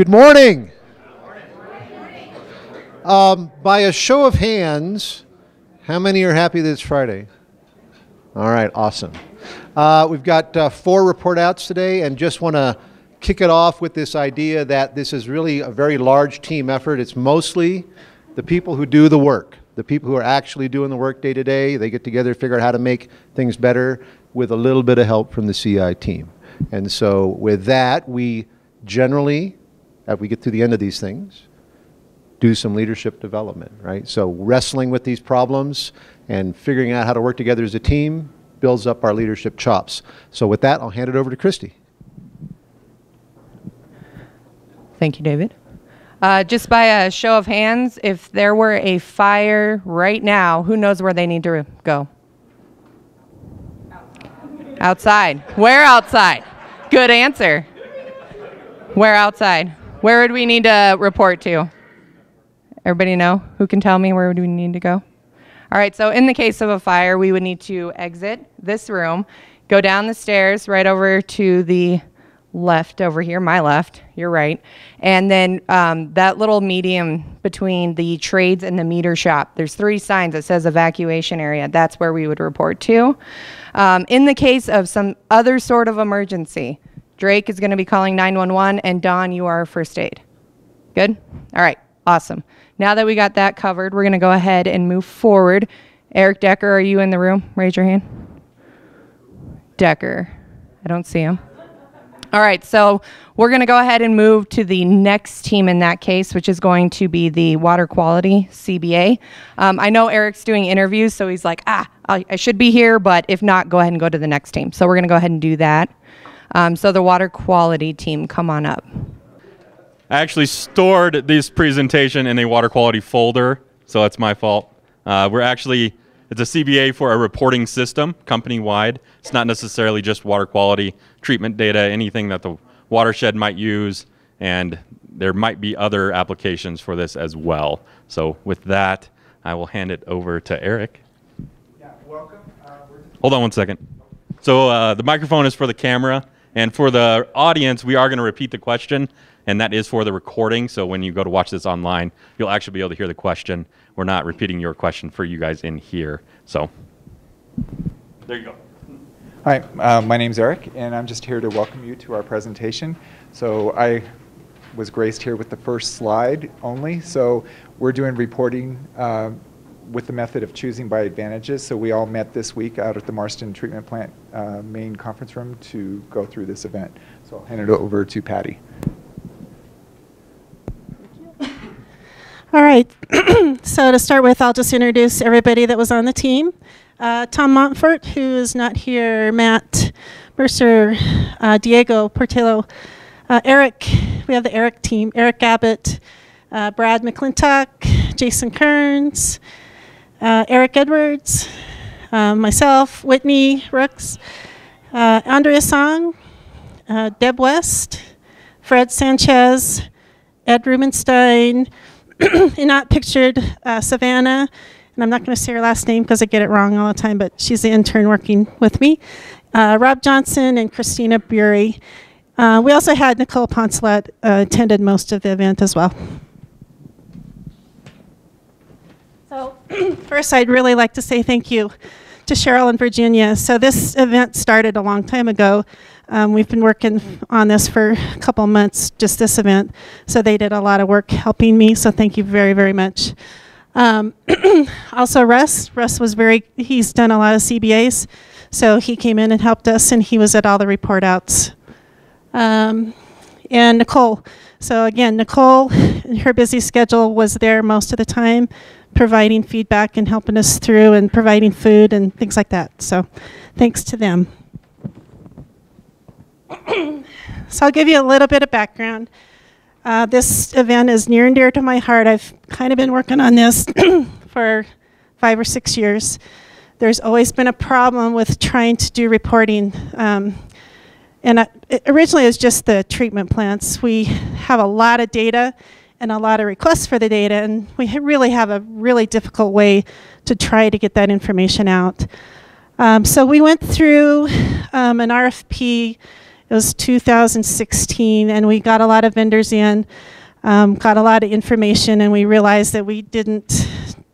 Good morning. By a show of hands, how many are happy that it's Friday? All right, awesome. We've got 4 report outs today, and just want to kick it off with this idea that this is really a very large team effort. It's mostly the people who do the work, the people who are actually doing the work day to day. They get together, figure out how to make things better with a little bit of help from the CI team. And so with that, we generally, as we get to the end of these things, do some leadership development, right? So wrestling with these problems and figuring out how to work together as a team builds up our leadership chops. So with that, I'll hand it over to Christy. Thank you, David. Just by a show of hands, if there were a fire right now, who knows where they need to go? Outside. Where outside? Good answer. Where outside? Where would we need to report to? Everybody know? Who can tell me where would we need to go? All right, so in the case of a fire, we would need to exit this room, go down the stairs right over to the left over here, my left, your right, and then that little medium between the trades and the meter shop, there's 3 signs that says evacuation area. That's where we would report to. In the case of some other sort of emergency, Drake is going to be calling 911, and Dawn, you are first aid. Good? All right, awesome. Now that we got that covered, we're going to go ahead and move forward. Eric Decker, are you in the room? Raise your hand. Decker. I don't see him. All right, so we're going to go ahead and move to the next team in that case, which is going to be the Water Quality CBA. I know Eric's doing interviews, so he's like, I should be here, but if not, go ahead and go to the next team. So we're going to go ahead and do that. So the Water Quality team, come on up. I actually stored this presentation in a water quality folder, so that's my fault. It's a CBA for a reporting system, company-wide. It's not necessarily just water quality, treatment data, anything that the watershed might use, and there might be other applications for this as well. So with that, I will hand it over to Eric. Yeah, welcome. Hold on one second. So the microphone is for the camera, and for the audience, we are going to repeat the question, and that is for the recording. So when you go to watch this online, you'll actually be able to hear the question. We're not repeating your question for you guys in here. So there you go. Hi, my name's Eric, and I'm just here to welcome you to our presentation. So I was graced here with the first slide only. So we're doing reporting with the method of choosing by advantages. So we all met this week out at the Marston Treatment Plant main conference room to go through this event. So I'll hand it over to Patty. All right, so to start with, I'll just introduce everybody that was on the team. Tom Montfort, who is not here, Matt Mercer, Diego Portillo, Eric, we have the Eric team, Eric Abbott, Brad McClintock, Jason Kearns, Eric Edwards, myself, Whitney Rooks, Andrea Song, Deb West, Fred Sanchez, Ed Rubenstein, and not pictured Savannah, and I'm not going to say her last name because I get it wrong all the time, but she's the intern working with me. Rob Johnson and Christina Bury. We also had Nicole Poncelet attended most of the event as well. So first, I'd really like to say thank you to Cheryl and Virginia. So this event started a long time ago. We've been working on this for a couple months, just this event. So they did a lot of work helping me, so thank you very, very much. Also Russ was he's done a lot of CBAs, so he came in and helped us, and he was at all the report outs. And Nicole. So again, Nicole, her busy schedule was there most of the time, providing feedback and helping us through and providing food and things like that. So thanks to them. So I'll give you a little bit of background. This event is near and dear to my heart. I've kind of been working on this for 5 or 6 years. There's always been a problem with trying to do reporting. Originally it was just the treatment plants. We have a lot of data and a lot of requests for the data, and we really have a really difficult way to try to get that information out. So we went through an RFP It was 2016, and we got a lot of vendors in, got a lot of information, and we realized that we didn't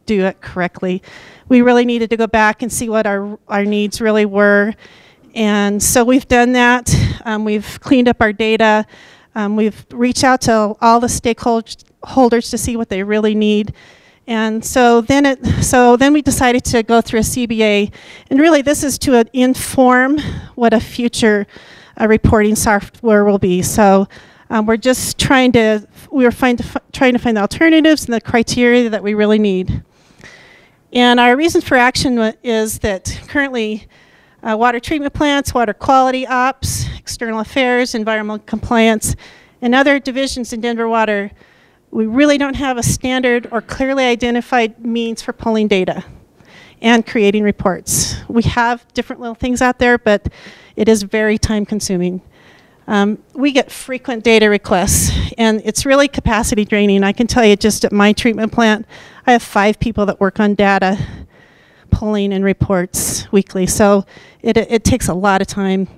do it correctly. We really needed to go back and see what our needs really were. And so we've done that. We've cleaned up our data. We've reached out to all the stakeholders to see what they really need. And so then we decided to go through a CBA. And really this is to inform what a future reporting software will be. So we're just trying to find the alternatives and the criteria that we really need. And our reason for action is that currently water treatment plants, water quality ops, external affairs, environmental compliance, and other divisions in Denver Water, we really don't have a standard or clearly identified means for pulling data and creating reports. We have different little things out there, but it is very time consuming. We get frequent data requests, and it's really capacity draining. I can tell you just at my treatment plant, I have 5 people that work on data pulling and reports weekly. So it takes a lot of time.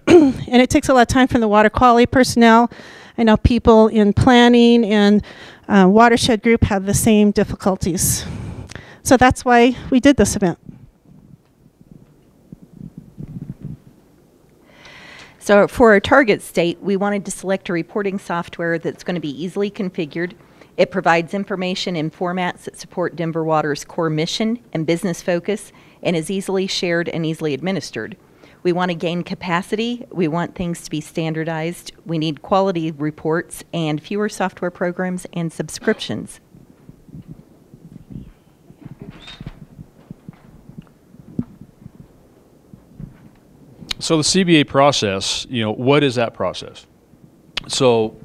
And it takes a lot of time from the water quality personnel. I know people in planning and watershed group have the same difficulties. So that's why we did this event. So for our target state, we wanted to select a reporting software that's going to be easily configured. It provides information in formats that support Denver Water's core mission and business focus and is easily shared and easily administered. We want to gain capacity. We want things to be standardized. We need quality reports and fewer software programs and subscriptions. So the CBA process, what is that process? So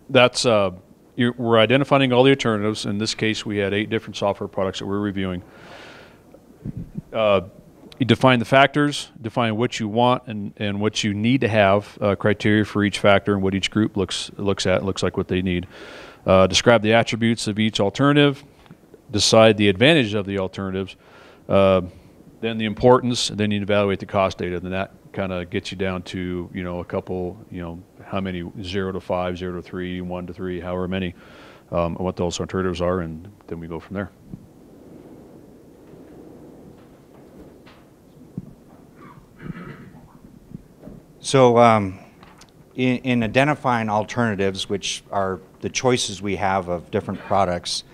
that's we're identifying all the alternatives. In this case, we had 8 different software products that we're reviewing. You define the factors, define what you want and what you need to have, criteria for each factor and what each group looks like what they need. Describe the attributes of each alternative, decide the advantage of the alternatives, then the importance, and then you evaluate the cost data. Then that kind of gets you down to, a couple, how many, 0 to 5, 0 to 3, 1 to 3, however many, and what those alternatives are, and then we go from there. So in identifying alternatives, which are the choices we have of different products,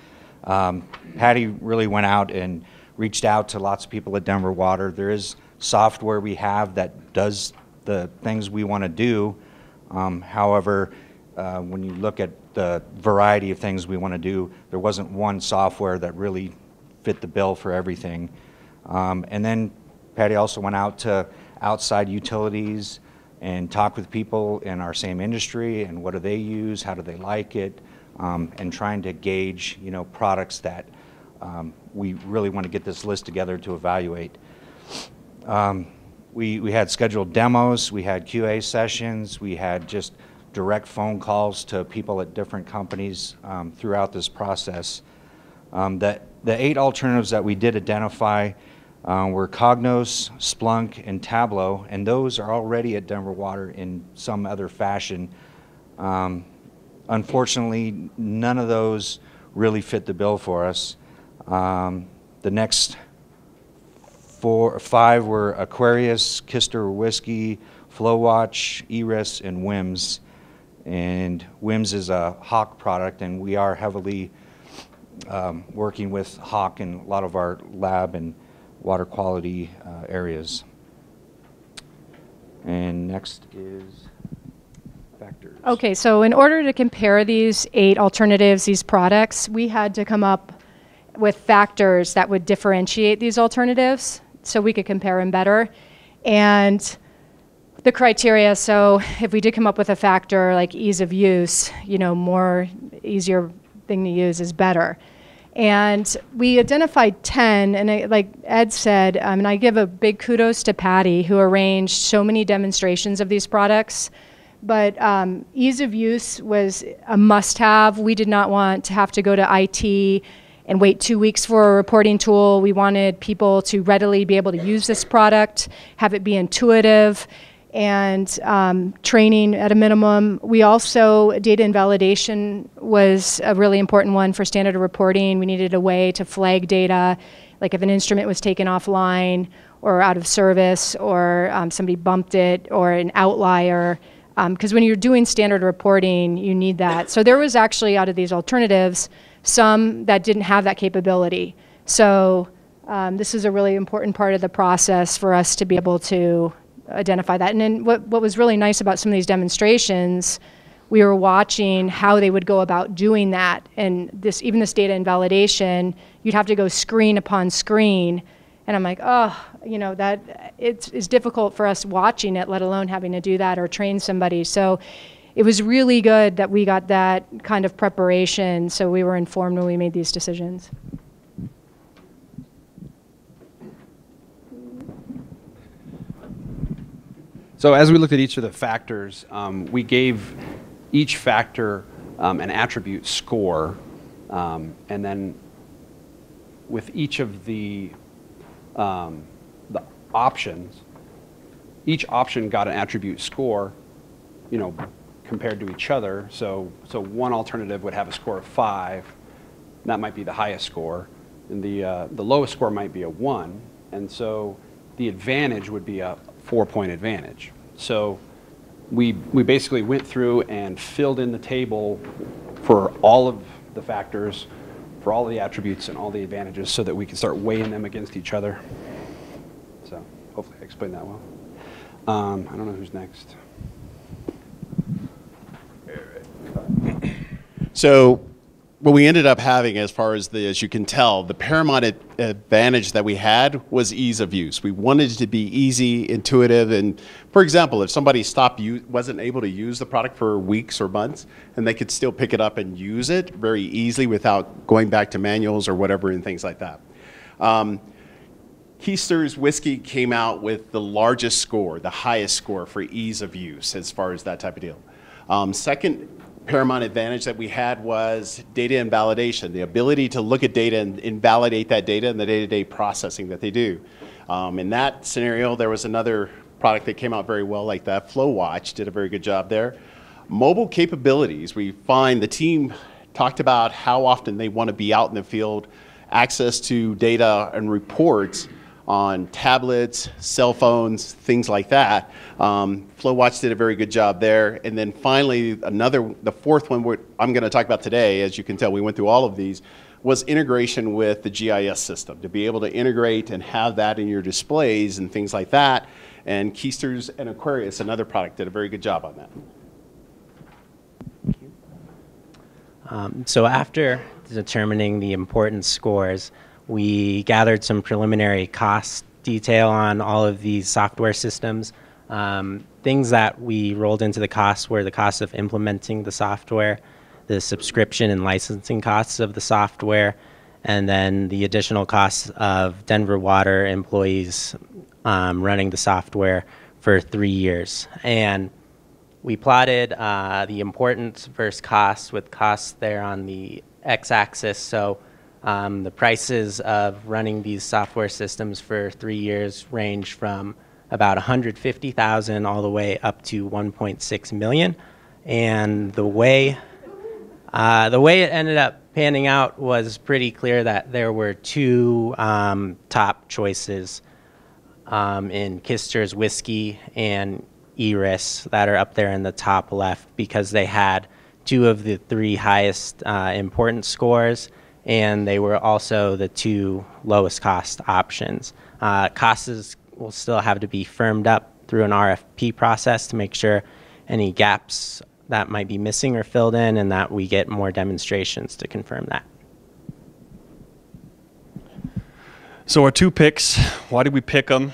Patty really went out and reached out to lots of people at Denver Water. There is software we have that does the things we want to do. However, when you look at the variety of things we want to do, there wasn't one software that really fit the bill for everything. And then Patty also went out to outside utilities and talk with people in our same industry and what do they use, how do they like it, and trying to gauge, products that we really want to get this list together to evaluate. We had scheduled demos, we had QA sessions, we had just direct phone calls to people at different companies throughout this process. The 8 alternatives that we did identify were Cognos, Splunk, and Tableau, and those are already at Denver Water in some other fashion. Unfortunately, none of those really fit the bill for us. The next 4 or 5 were Aquarius, Kister Whiskey, FlowWatch, ERIS, and WIMS. And WIMS is a Hawk product, and we are heavily working with Hawk in a lot of our lab and water quality areas. And next is factors. Okay, so in order to compare these 8 alternatives, these products, we had to come up with factors that would differentiate these alternatives so we could compare them better. And the criteria, so if we did come up with a factor like ease of use, easier thing to use is better. And we identified 10, and like Ed said, and I give a big kudos to Patty, who arranged so many demonstrations of these products. But ease of use was a must-have. We did not want to have to go to IT and wait 2 weeks for a reporting tool. We wanted people to readily be able to use this product, have it be intuitive, and training at a minimum. We also, data invalidation was a really important one for standard of reporting. We needed a way to flag data, like if an instrument was taken offline or out of service, or somebody bumped it, or an outlier. Because when you're doing standard reporting, you need that. So there was actually, out of these alternatives, some that didn't have that capability. So this is a really important part of the process for us to be able to identify that. And then what was really nice about some of these demonstrations, we were watching how they would go about doing that. And even this data invalidation, you'd have to go screen upon screen. And I'm like, oh, that it's difficult for us watching it, let alone having to do that or train somebody. So it was really good that we got that kind of preparation, so we were informed when we made these decisions. So as we looked at each of the factors, we gave each factor an attribute score, and then with each of the options, each option got an attribute score, compared to each other. So one alternative would have a score of 5. That might be the highest score, and the lowest score might be a 1. And so the advantage would be a 4-point advantage. So we basically went through and filled in the table for all of the factors, for all of the attributes and all the advantages, so that we can start weighing them against each other. So hopefully I explained that well. I don't know who's next. So what we ended up having, as far as you can tell, the paramount advantage that we had was ease of use. We wanted it to be easy, intuitive, and for example, if somebody wasn't able to use the product for weeks or months, and they could still pick it up and use it very easily without going back to manuals or whatever and things like that. Keister's Whiskey came out with the largest score, the highest score for ease of use as far as that type of deal. Second paramount advantage that we had was data invalidation, the ability to look at data and invalidate that data in the day-to-day processing that they do. In that scenario, there was another product that came out very well like that. FlowWatch did a very good job there. Mobile capabilities, we find the team talked about how often they want to be out in the field, access to data and reports on tablets, cell phones, things like that. FlowWatch did a very good job there. And then finally, the fourth one I'm going to talk about today, as you can tell, we went through all of these, was integration with the GIS system, to be able to integrate and have that in your displays and things like that. And Keister's and Aquarius, another product, did a very good job on that. So after determining the important scores, we gathered some preliminary cost detail on all of these software systems. Things that we rolled into the costs were the cost of implementing the software, the subscription and licensing costs of the software, and then the additional costs of Denver Water employees running the software for 3 years. And we plotted the importance versus costs, with costs there on the x-axis. So the prices of running these software systems for 3 years range from about $150,000 all the way up to $1.6 million. And the way it ended up panning out was pretty clear that there were two top choices in Keister's Whiskey and Iris that are up there in the top left, because they had 2 of the 3 highest importance scores, and they were also the 2 lowest cost options. Costs will still have to be firmed up through an RFP process to make sure any gaps that might be missing are filled in, and that we get more demonstrations to confirm that. So our 2 picks, why did we pick them?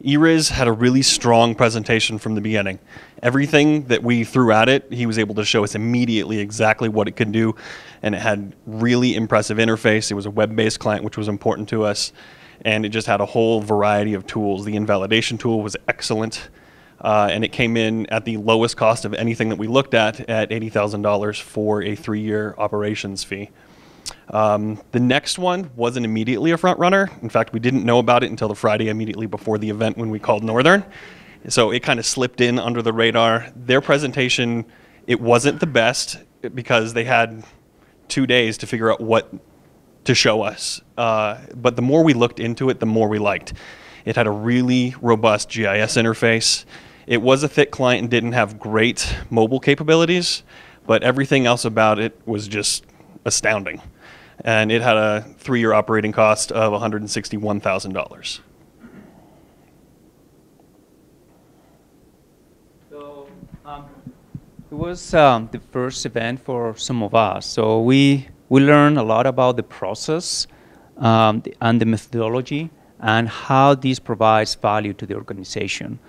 Eriz had a really strong presentation from the beginning. Everything that we threw at it, he was able to show us immediately exactly what it could do, and it had really impressive interface. It was a web-based client, which was important to us, and it just had a whole variety of tools. The invalidation tool was excellent, and it came in at the lowest cost of anything that we looked at $80,000 for a 3-year operations fee. The next one wasn't immediately a front runner. In fact, we didn't know about it until the Friday immediately before the event when we called Northern. so it kind of slipped in under the radar. Their presentation, it wasn't the best because they had 2 days to figure out what to show us. But the more we looked into it, the more we liked. It had a really robust GIS interface. It was a thick client and didn't have great mobile capabilities, but everything else about it was just astounding. And it had a 3-year operating cost of $161,000. So it was the first event for some of us. So we learned a lot about the process and the methodology and how this provides value to the organization.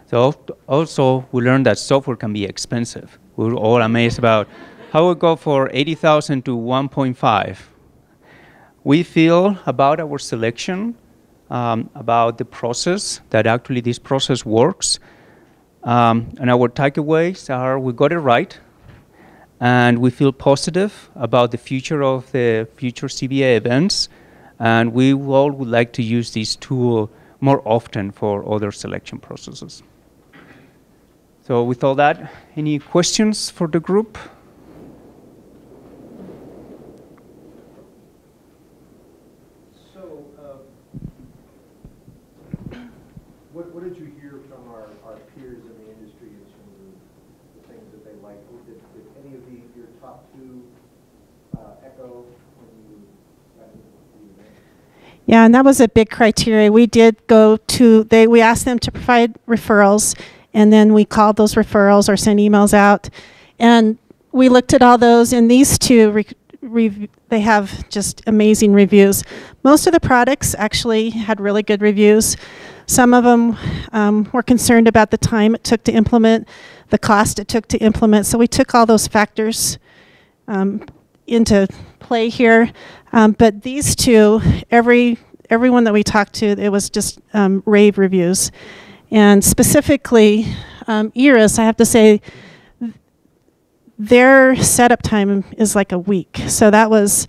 So also we learned that software can be expensive. We were all amazed about how we go for $80,000 to 1.5. We feel about our selection, about the process, that actually this process works. And our takeaways are we got it right, and we feel positive about the future of the future CBA events, and we all would like to use this tool more often for other selection processes. So with all that, any questions for the group? So, what did you hear from our peers in the industry in terms of the things that they liked? Did any of your top two echo when you got into the event? Yeah, and that was a big criteria. We did go to, we asked them to provide referrals, and then we called those referrals or sent emails out. And we looked at all those, and these two, they have just amazing reviews. Most of the products actually had really good reviews. Some of them were concerned about the time it took to implement, the cost it took to implement. So we took all those factors into play here. But these two, everyone that we talked to, it was just rave reviews. And specifically, Iris, I have to say, their setup time is like a week. So that was,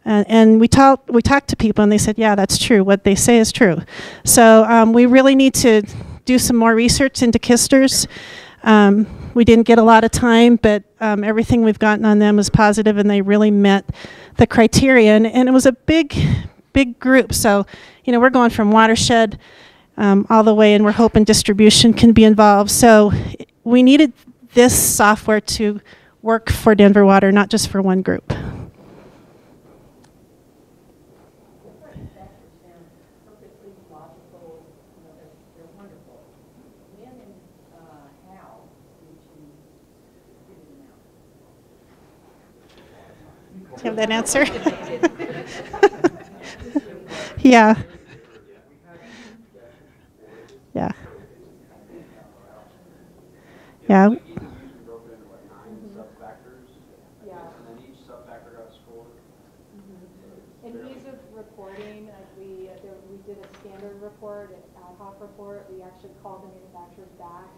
and we talked to people, and they said, yeah, that's true. What they say is true. So we really need to do some more research into Kisters. We didn't get a lot of time, but everything we've gotten on them is positive, and they really met the criteria. And it was a big group. So, you know, we're going from watershed all the way, and we're hoping distribution can be involved. So we needed this software to work for Denver Water, not just for one group. Do you have that answer? Yeah. Yeah. Yeah. In ease of reporting, we did a standard report, an ad hoc report. We actually called the manufacturers back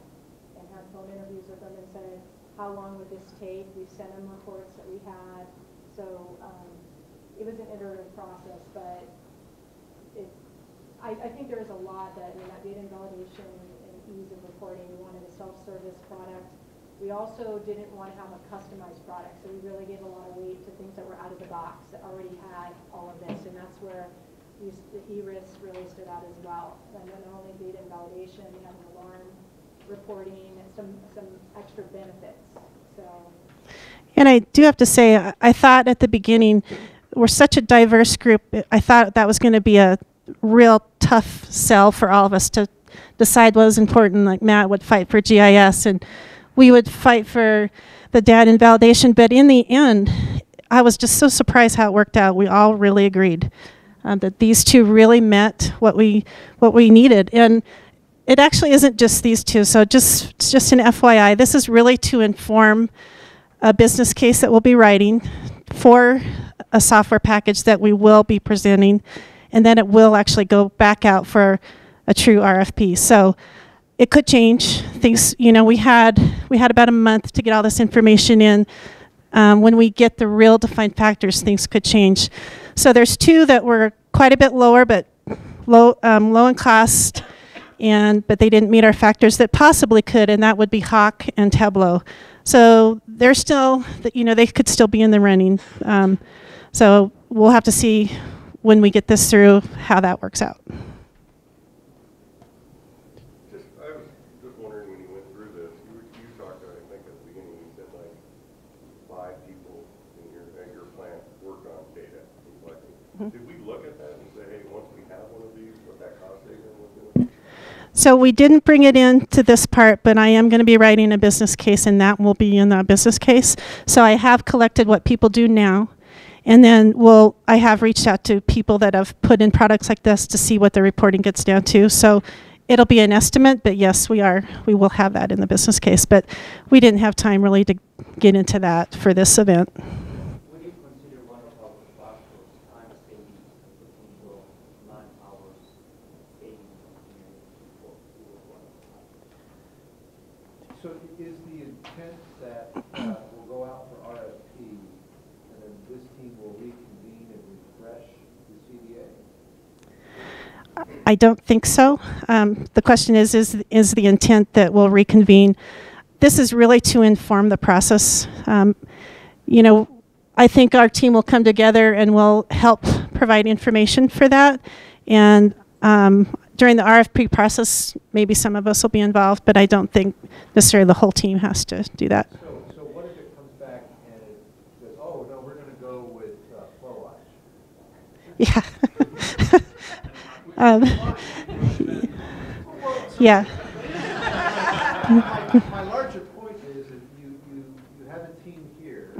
and had phone interviews with them and said, how long would this take? We sent them reports that we had. So it was an iterative process, but I think there is a lot that, that data validation and ease of reporting. We wanted a self-service product. We also didn't want to have a customized product, so we really gave a lot of weight to things that were out of the box that already had all of this, and that's where the ERIS really stood out as well. And then not only data and validation, we have an alarm reporting, and some extra benefits. So. And I do have to say, I thought at the beginning, we're such a diverse group. I thought that was going to be a real tough sell for all of us to decide what was important. Like Matt would fight for GIS, and we would fight for the data and validation. But in the end, I was just so surprised how it worked out. We all really agreed that these two really met what we needed. And it actually isn't just these two. So just an FYI, this is really to inform a business case that we'll be writing for a software package that we will be presenting, and then it will actually go back out for a true RFP. So it could change things. You know, we had about a month to get all this information in. When we get the real defined factors, things could change. So there's two that were quite a bit lower, but low in cost, but they didn't meet our factors that possibly could, and that would be Hawk and Tableau. So they're still, they could still be in the running. So we'll have to see when we get this through how that works out. I was just wondering, when you went through this, you talked, I think at the beginning, you said like 5 people at your plant worked on data and collecting. Did we look at that and say, hey, once we have one of these, what that cost saving was going to be? So we didn't bring it into this part, but I am going to be writing a business case, and that will be in the business case. So I have collected what people do now. And then I have reached out to people that have put in products like this to see what the reporting gets down to. So it'll be an estimate, but yes, we will have that in the business case. But we didn't have time really to get into that for this event. Would you consider one of our factors time savings and potential man-hours savings for So is the intent that we'll go out for RFP and then this team will reconvene and refresh the CBA? I don't think so. The question is the intent that we'll reconvene? This is really to inform the process. I think our team will come together and will help provide information for that. And during the RFP process, maybe some of us will be involved, but I don't think necessarily the whole team has to do that. So what if it comes back and it says, oh, no, we're going to go with Flow Watch? Yeah. Yeah. My larger point is that you have a team here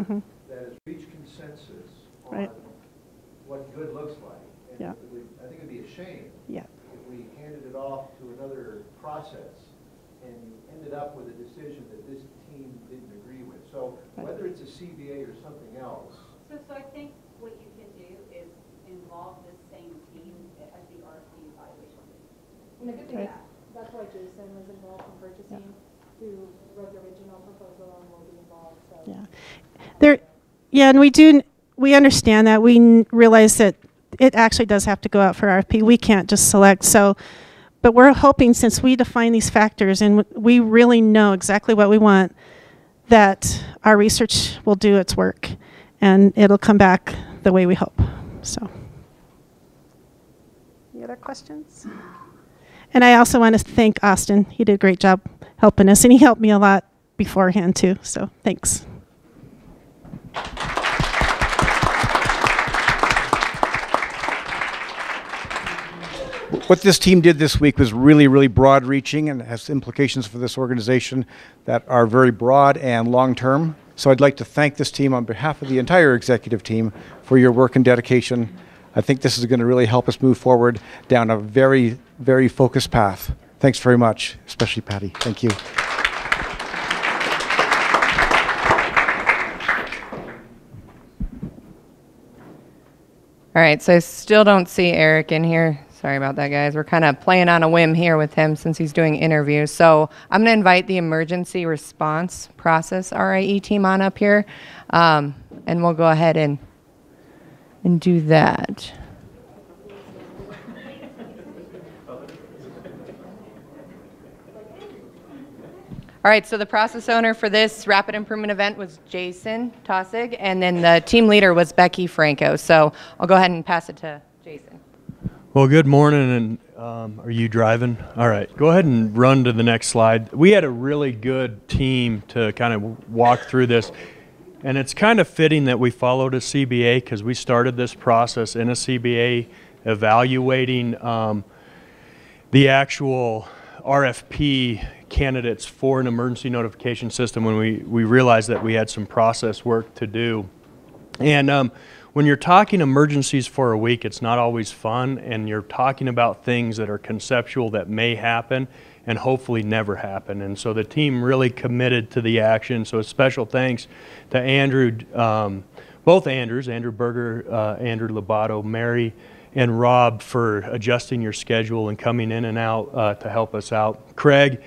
that has reached consensus on what good looks like. And I think it would be a shame if we handed it off to another process and you ended up with a decision that this team didn't agree with. So whether it's a CBA or something else. So I think what you can do is involve the same team as the RFP evaluation. That's why Jason was involved in purchasing, who wrote the original proposal and will be involved. So. And we understand that. We realize that it actually does have to go out for RFP. We can't just select. But we're hoping, since we define these factors and we really know exactly what we want, that our research will do its work and it'll come back the way we hope. So, any other questions? And I also want to thank Austin. He did a great job helping us, and he helped me a lot beforehand too. So thanks. What this team did this week was really, really broad-reaching and has implications for this organization that are very broad and long-term. So I'd like to thank this team on behalf of the entire executive team for your work and dedication. I think this is going to really help us move forward down a very, very focused path. Thanks very much, especially Patty. Thank you. All right, so I still don't see Eric in here. Sorry about that, guys. We're kind of playing on a whim here with him since he's doing interviews. So I'm going to invite the Emergency Response Process RIE team on up here, and we'll go ahead and do that. All right, so the process owner for this rapid improvement event was Jason Tossig, and then the team leader was Becky Franco. So I'll go ahead and pass it to Jason. Well, good morning, and are you driving? All right, go ahead and run to the next slide. We had a really good team to kind of walk through this, and it's kind of fitting that we followed a CBA because we started this process in a CBA evaluating the actual RFP candidates for an emergency notification system when we realized that we had some process work to do. And when you're talking emergencies for a week, it's not always fun, and you're talking about things that are conceptual that may happen and hopefully never happen. And so the team really committed to the action. So a special thanks to Andrew, both Andrews, Andrew Berger, Andrew Lobato, Mary, and Rob for adjusting your schedule and coming in and out to help us out. Craig,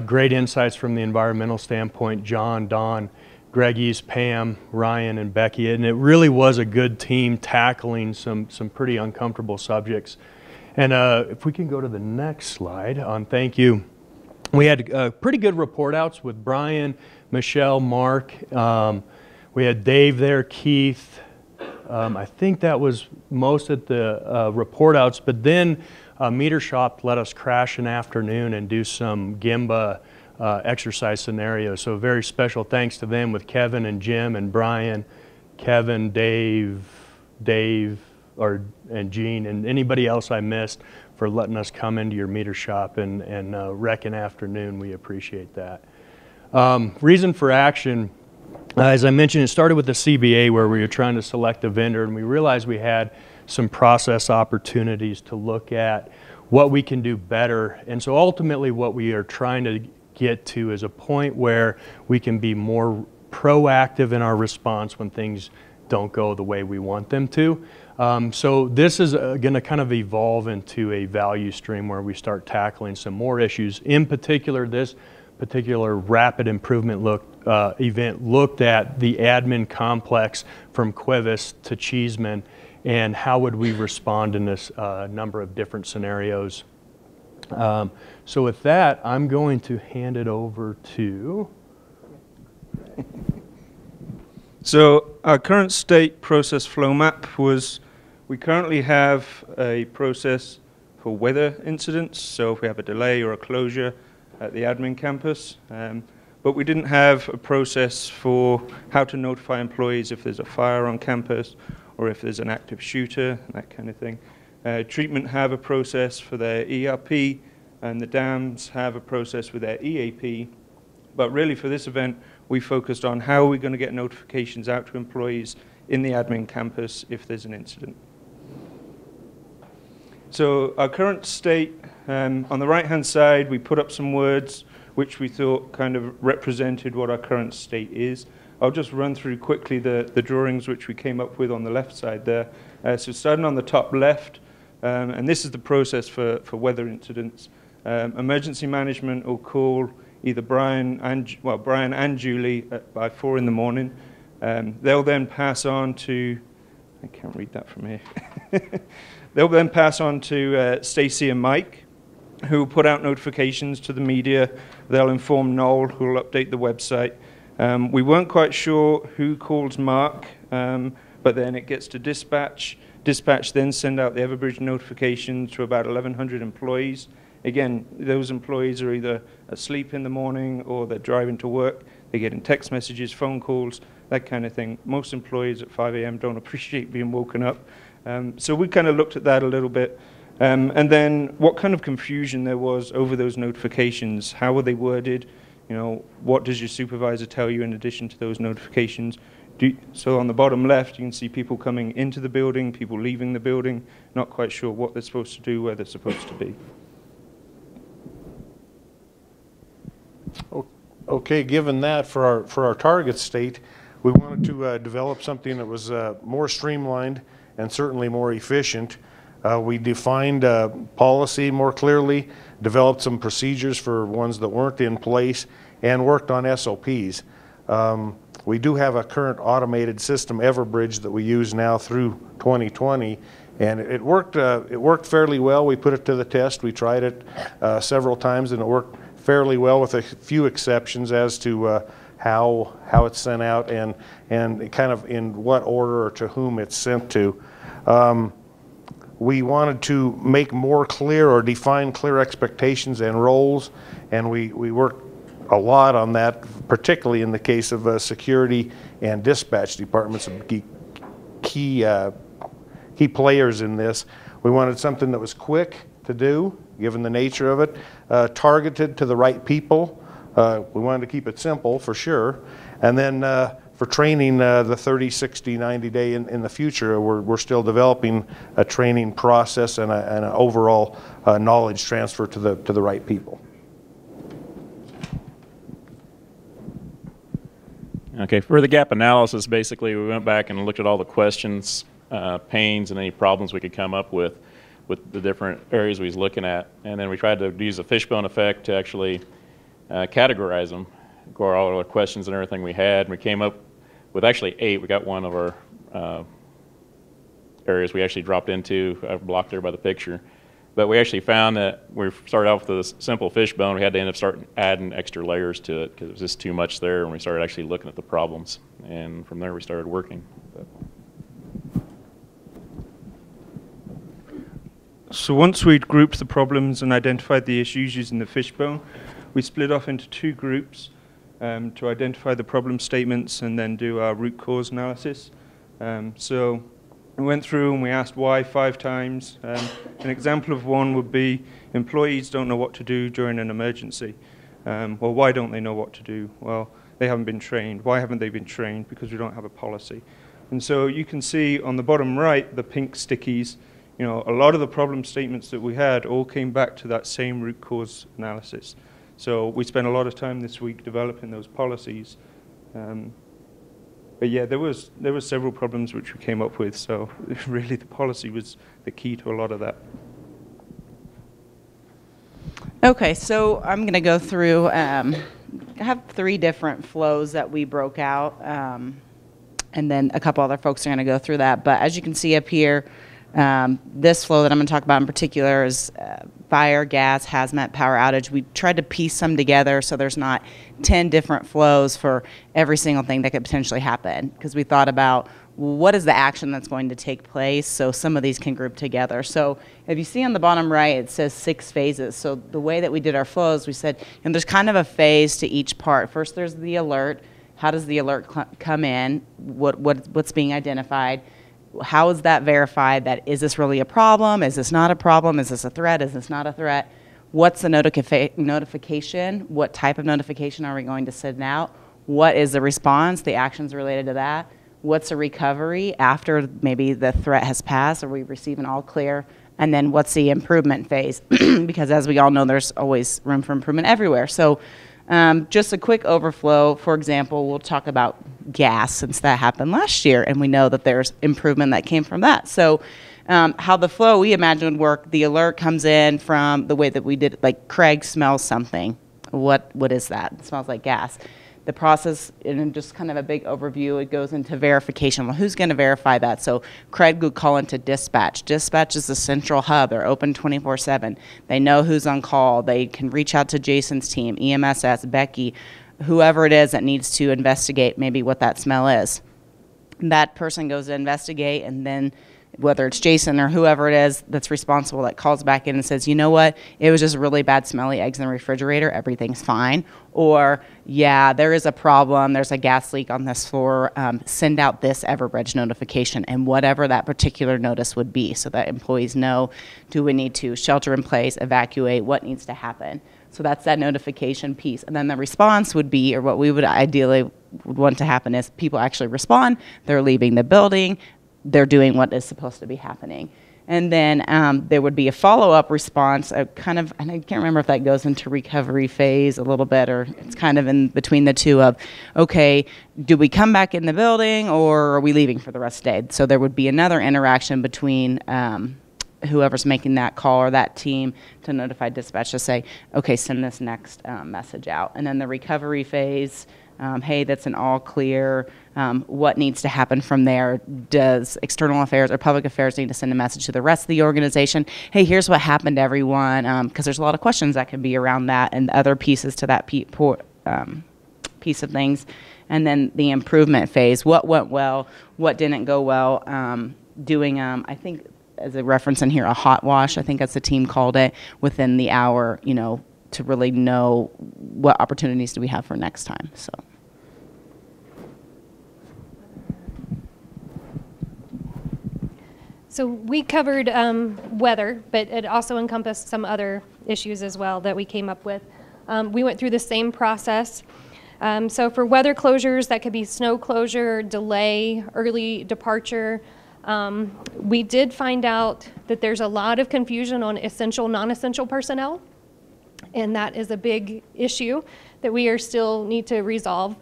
great insights from the environmental standpoint. John, Don, Greg East, Pam, Ryan, and Becky, and it really was a good team tackling some pretty uncomfortable subjects. And if we can go to the next slide on thank you. We had pretty good report outs with Brian, Michelle, Mark. We had Dave there, Keith. I think that was most at the report outs, but then Meter Shop let us crash an afternoon and do some Gemba exercise scenarios. So very special thanks to them with Kevin and Jim and Brian, Kevin, Dave, and Gene, and anybody else I missed for letting us come into your Meter Shop and wreck an afternoon. We appreciate that. Reason for action, as I mentioned, it started with the CBA where we were trying to select a vendor, and we realized we had some process opportunities to look at what we can do better. And so ultimately what we are trying to get to is a point where we can be more proactive in our response when things don't go the way we want them to. So this is going to kind of evolve into a value stream where we start tackling some more issues. In particular, this particular rapid improvement event looked at the admin complex from Cuevas to Cheeseman and how would we respond in this number of different scenarios. So with that, I'm going to hand it over to... So our current state process flow map was, we currently have a process for weather incidents, so if we have a delay or a closure at the admin campus, but we didn't have a process for how to notify employees if there's a fire on campus or if there's an active shooter, that kind of thing. Treatment have a process for their ERP, and the dams have a process with their EAP, but really for this event, we focused on how are we going to get notifications out to employees in the admin campus if there's an incident. So our current state, on the right-hand side, we put up some words which we thought kind of represented what our current state is. I'll just run through quickly the drawings which we came up with on the left side there. So starting on the top left, and this is the process for weather incidents. Emergency management will call either Brian and Julie by 4 in the morning. They'll then pass on to, I can't read that from here. They'll then pass on to Stacy and Mike, who will put out notifications to the media. They'll inform Noel, who will update the website. We weren't quite sure who calls Mark, but then it gets to dispatch. Dispatch then send out the Everbridge notifications to about 1,100 employees. Again, those employees are either asleep in the morning or they're driving to work. They're getting text messages, phone calls, that kind of thing. Most employees at 5 a.m. don't appreciate being woken up. So we kind of looked at that a little bit. And then what kind of confusion there was over those notifications. How were they worded? You know, what does your supervisor tell you in addition to those notifications? So on the bottom left, you can see people coming into the building, people leaving the building, not quite sure what they're supposed to do, where they're supposed to be. Okay, given that, for our target state, we wanted to develop something that was more streamlined and certainly more efficient. We defined policy more clearly, developed some procedures for ones that weren't in place, and worked on SOPs. We do have a current automated system, Everbridge, that we use now through 2020, and it worked fairly well. We put it to the test. We tried it several times, and it worked fairly well with a few exceptions as to how it's sent out and kind of in what order or to whom it's sent to. We wanted to make more clear or define clear expectations and roles, and we worked a lot on that, particularly in the case of security and dispatch departments, key players in this. We wanted something that was quick to do, given the nature of it, targeted to the right people. We wanted to keep it simple for sure, and then for training the 30, 60, 90 day in the future, we're still developing a training process and an overall knowledge transfer to the right people. Okay, for the gap analysis, basically we went back and looked at all the questions, pains, and any problems we could come up with the different areas we was looking at, and then we tried to use a fishbone effect to actually categorize them, go all the questions and everything we had, and we came up with actually 8. We got one of our areas we actually dropped into, blocked there by the picture. But we actually found that we started off with a simple fishbone. We had to end up adding extra layers to it because it was just too much there, and we started actually looking at the problems. And from there, we started working. So once we'd grouped the problems and identified the issues using the fishbone, we split off into 2 groups to identify the problem statements and then do our root cause analysis. So we went through and we asked why 5 times. An example of one would be employees don't know what to do during an emergency. Well, why don't they know what to do? Well, they haven't been trained. Why haven't they been trained? Because we don't have a policy. And so you can see on the bottom right, the pink stickies, you know, a lot of the problem statements that we had all came back to that same root cause analysis. So we spent a lot of time this week developing those policies. But yeah, there was several problems which we came up with, so really the policy was the key to a lot of that. Okay, so I'm going to go through, I have 3 different flows that we broke out, and then a couple other folks are going to go through that. But as you can see up here, this flow that I'm going to talk about in particular is fire, gas, hazmat, power outage. We tried to piece them together so there's not 10 different flows for every single thing that could potentially happen, because we thought about what is the action that's going to take place, so some of these can group together. So if you see on the bottom right, it says 6 phases. So the way that we did our flows, we said, and there's kind of a phase to each part. First, there's the alert. How does the alert come in? What's being identified? How is that verified? That is this really a problem? Is this not a problem? Is this a threat? Is this not a threat? What's the notification? What type of notification are we going to send out? What is the response? The actions related to that. What's the recovery after maybe the threat has passed or we receive an all clear? And then what's the improvement phase? Because as we all know, there's always room for improvement everywhere. So just a quick overflow. For example, we'll talk about gas since that happened last year, and we know that there's improvement that came from that. So how the flow we imagine would work, the alert comes in from the way that we did it, like Craig smells something. What is that? It smells like gas. The process, and just kind of a big overview, it goes into verification. Well, who's going to verify that? So Craig would call into dispatch. Dispatch is the central hub. They're open 24/7. They know who's on call. They can reach out to Jason's team, EMSS, Becky, whoever it is that needs to investigate maybe what that smell is. That person goes to investigate, and then whether it's Jason or whoever it is that's responsible, that calls back in and says, you know what, it was just really bad smelly eggs in the refrigerator, everything's fine. Or, yeah, there is a problem, there's a gas leak on this floor, send out this Everbridge notification, and whatever that particular notice would be, so that employees know, do we need to shelter in place, evacuate, what needs to happen. So that's that notification piece. And then the response would be, or what we would ideally want to happen is people actually respond, they're leaving the building, they're doing what is supposed to be happening. And then there would be a follow-up response, kind of, and I can't remember if that goes into recovery phase a little bit, or it's kind of in between the two of, okay, do we come back in the building or are we leaving for the rest of the day? So there would be another interaction between whoever's making that call or that team to notify dispatch to say, okay, send this next message out. And then the recovery phase, hey, that's an all clear. What needs to happen from there? Does external affairs or public affairs need to send a message to the rest of the organization? Hey, here's what happened to everyone, because there's a lot of questions that can be around that and other pieces to that piece of things. And then the improvement phase, what went well, what didn't go well, doing, I think, as a reference in here, a hot wash, I think that's the team called it, within the hour, you know, to really know what opportunities do we have for next time. So. So we covered weather, but it also encompassed some other issues as well that we came up with. We went through the same process. So for weather closures, that could be snow closure, delay, early departure. We did find out that there's a lot of confusion on essential, non-essential personnel, and that is a big issue that we still need to resolve.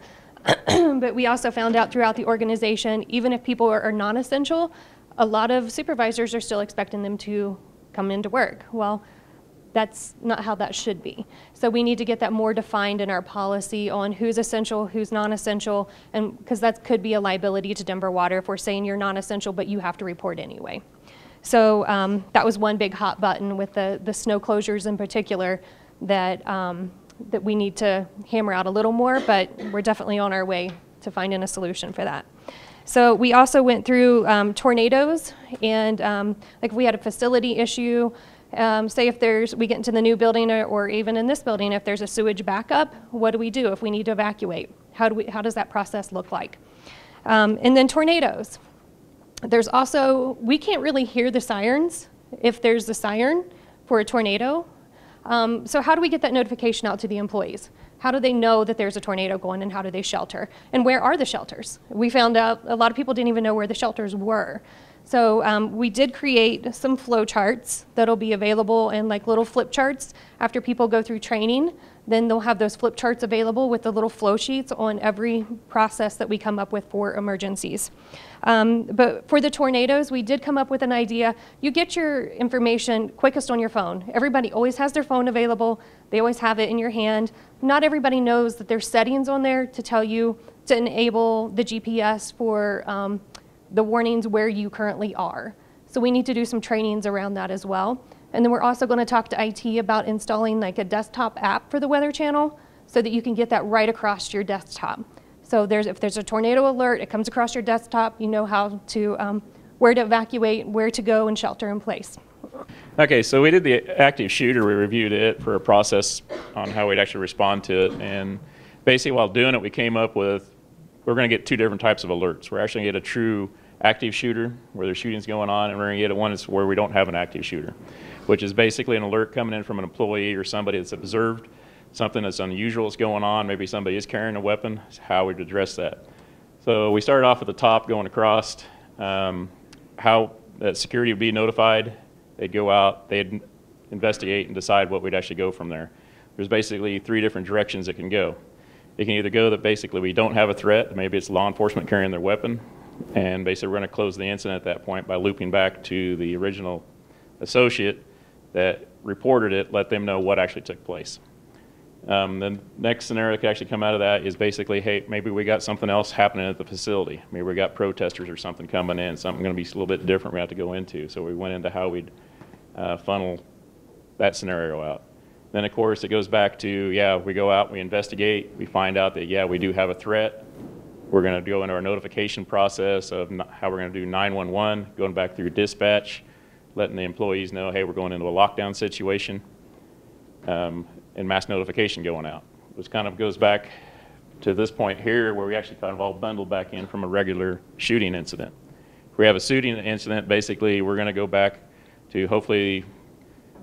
But we also found out throughout the organization, even if people are non-essential, a lot of supervisors are still expecting them to come into work. Well, that's not how that should be. So we need to get that more defined in our policy on who's essential, who's non-essential, and because that could be a liability to Denver Water if we're saying you're non-essential, but you have to report anyway. So that was one big hot button with the snow closures in particular that, that we need to hammer out a little more, but we're definitely on our way to finding a solution for that. So we also went through tornadoes, and like if we had a facility issue, say if we get into the new building or even in this building, if there's a sewage backup, what do we do if we need to evacuate? How does that process look like? And then tornadoes. There's also, we can't really hear the sirens if there's a siren for a tornado. So how do we get that notification out to the employees? How do they know that there's a tornado going, and how do they shelter? And where are the shelters? We found out a lot of people didn't even know where the shelters were. So we did create some flow charts that'll be available in like little flip charts after people go through training. Then they'll have those flip charts available with the little flow sheets on every process that we come up with for emergencies. But for the tornadoes, we did come up with an idea. You get your information quickest on your phone. Everybody always has their phone available. They always have it in your hand. Not everybody knows that there's settings on there to tell you to enable the GPS for the warnings where you currently are. So we need to do some trainings around that as well. And then we're also going to talk to IT about installing like a desktop app for the Weather Channel so that you can get that right across your desktop. So if there's a tornado alert, it comes across your desktop, you know how to, where to evacuate, where to go and shelter in place. Okay, so we did the active shooter. We reviewed it for a process on how we'd actually respond to it. And basically while doing it, we came up with, we're going to get two different types of alerts. We're actually going to get a true active shooter where there's shootings going on, and we're going to get one that's where we don't have an active shooter, which is basically an alert coming in from an employee or somebody that's observed something that's unusual is going on. Maybe somebody is carrying a weapon. How we'd address that. So we started off at the top going across how that security would be notified. They'd go out, they'd investigate and decide what we'd actually go from there. There's basically three different directions it can go. It can either go that basically we don't have a threat, maybe it's law enforcement carrying their weapon, and basically we're going to close the incident at that point by looping back to the original associate that reported it, let them know what actually took place. The next scenario that could actually come out of that is basically, hey, maybe we got something else happening at the facility. Maybe we got protesters or something coming in, something going to be a little bit different we have to go into. So we went into how we'd funnel that scenario out. Then, of course, it goes back to, yeah, we go out, we investigate, we find out that, yeah, we do have a threat. We're going to go into our notification process of how we're going to do 911, going back through dispatch, letting the employees know, hey, we're going into a lockdown situation, and mass notification going out, which kind of goes back to this point here where we actually kind of all bundle back in from a regular shooting incident. If we have a shooting incident, basically we're going to go back to hopefully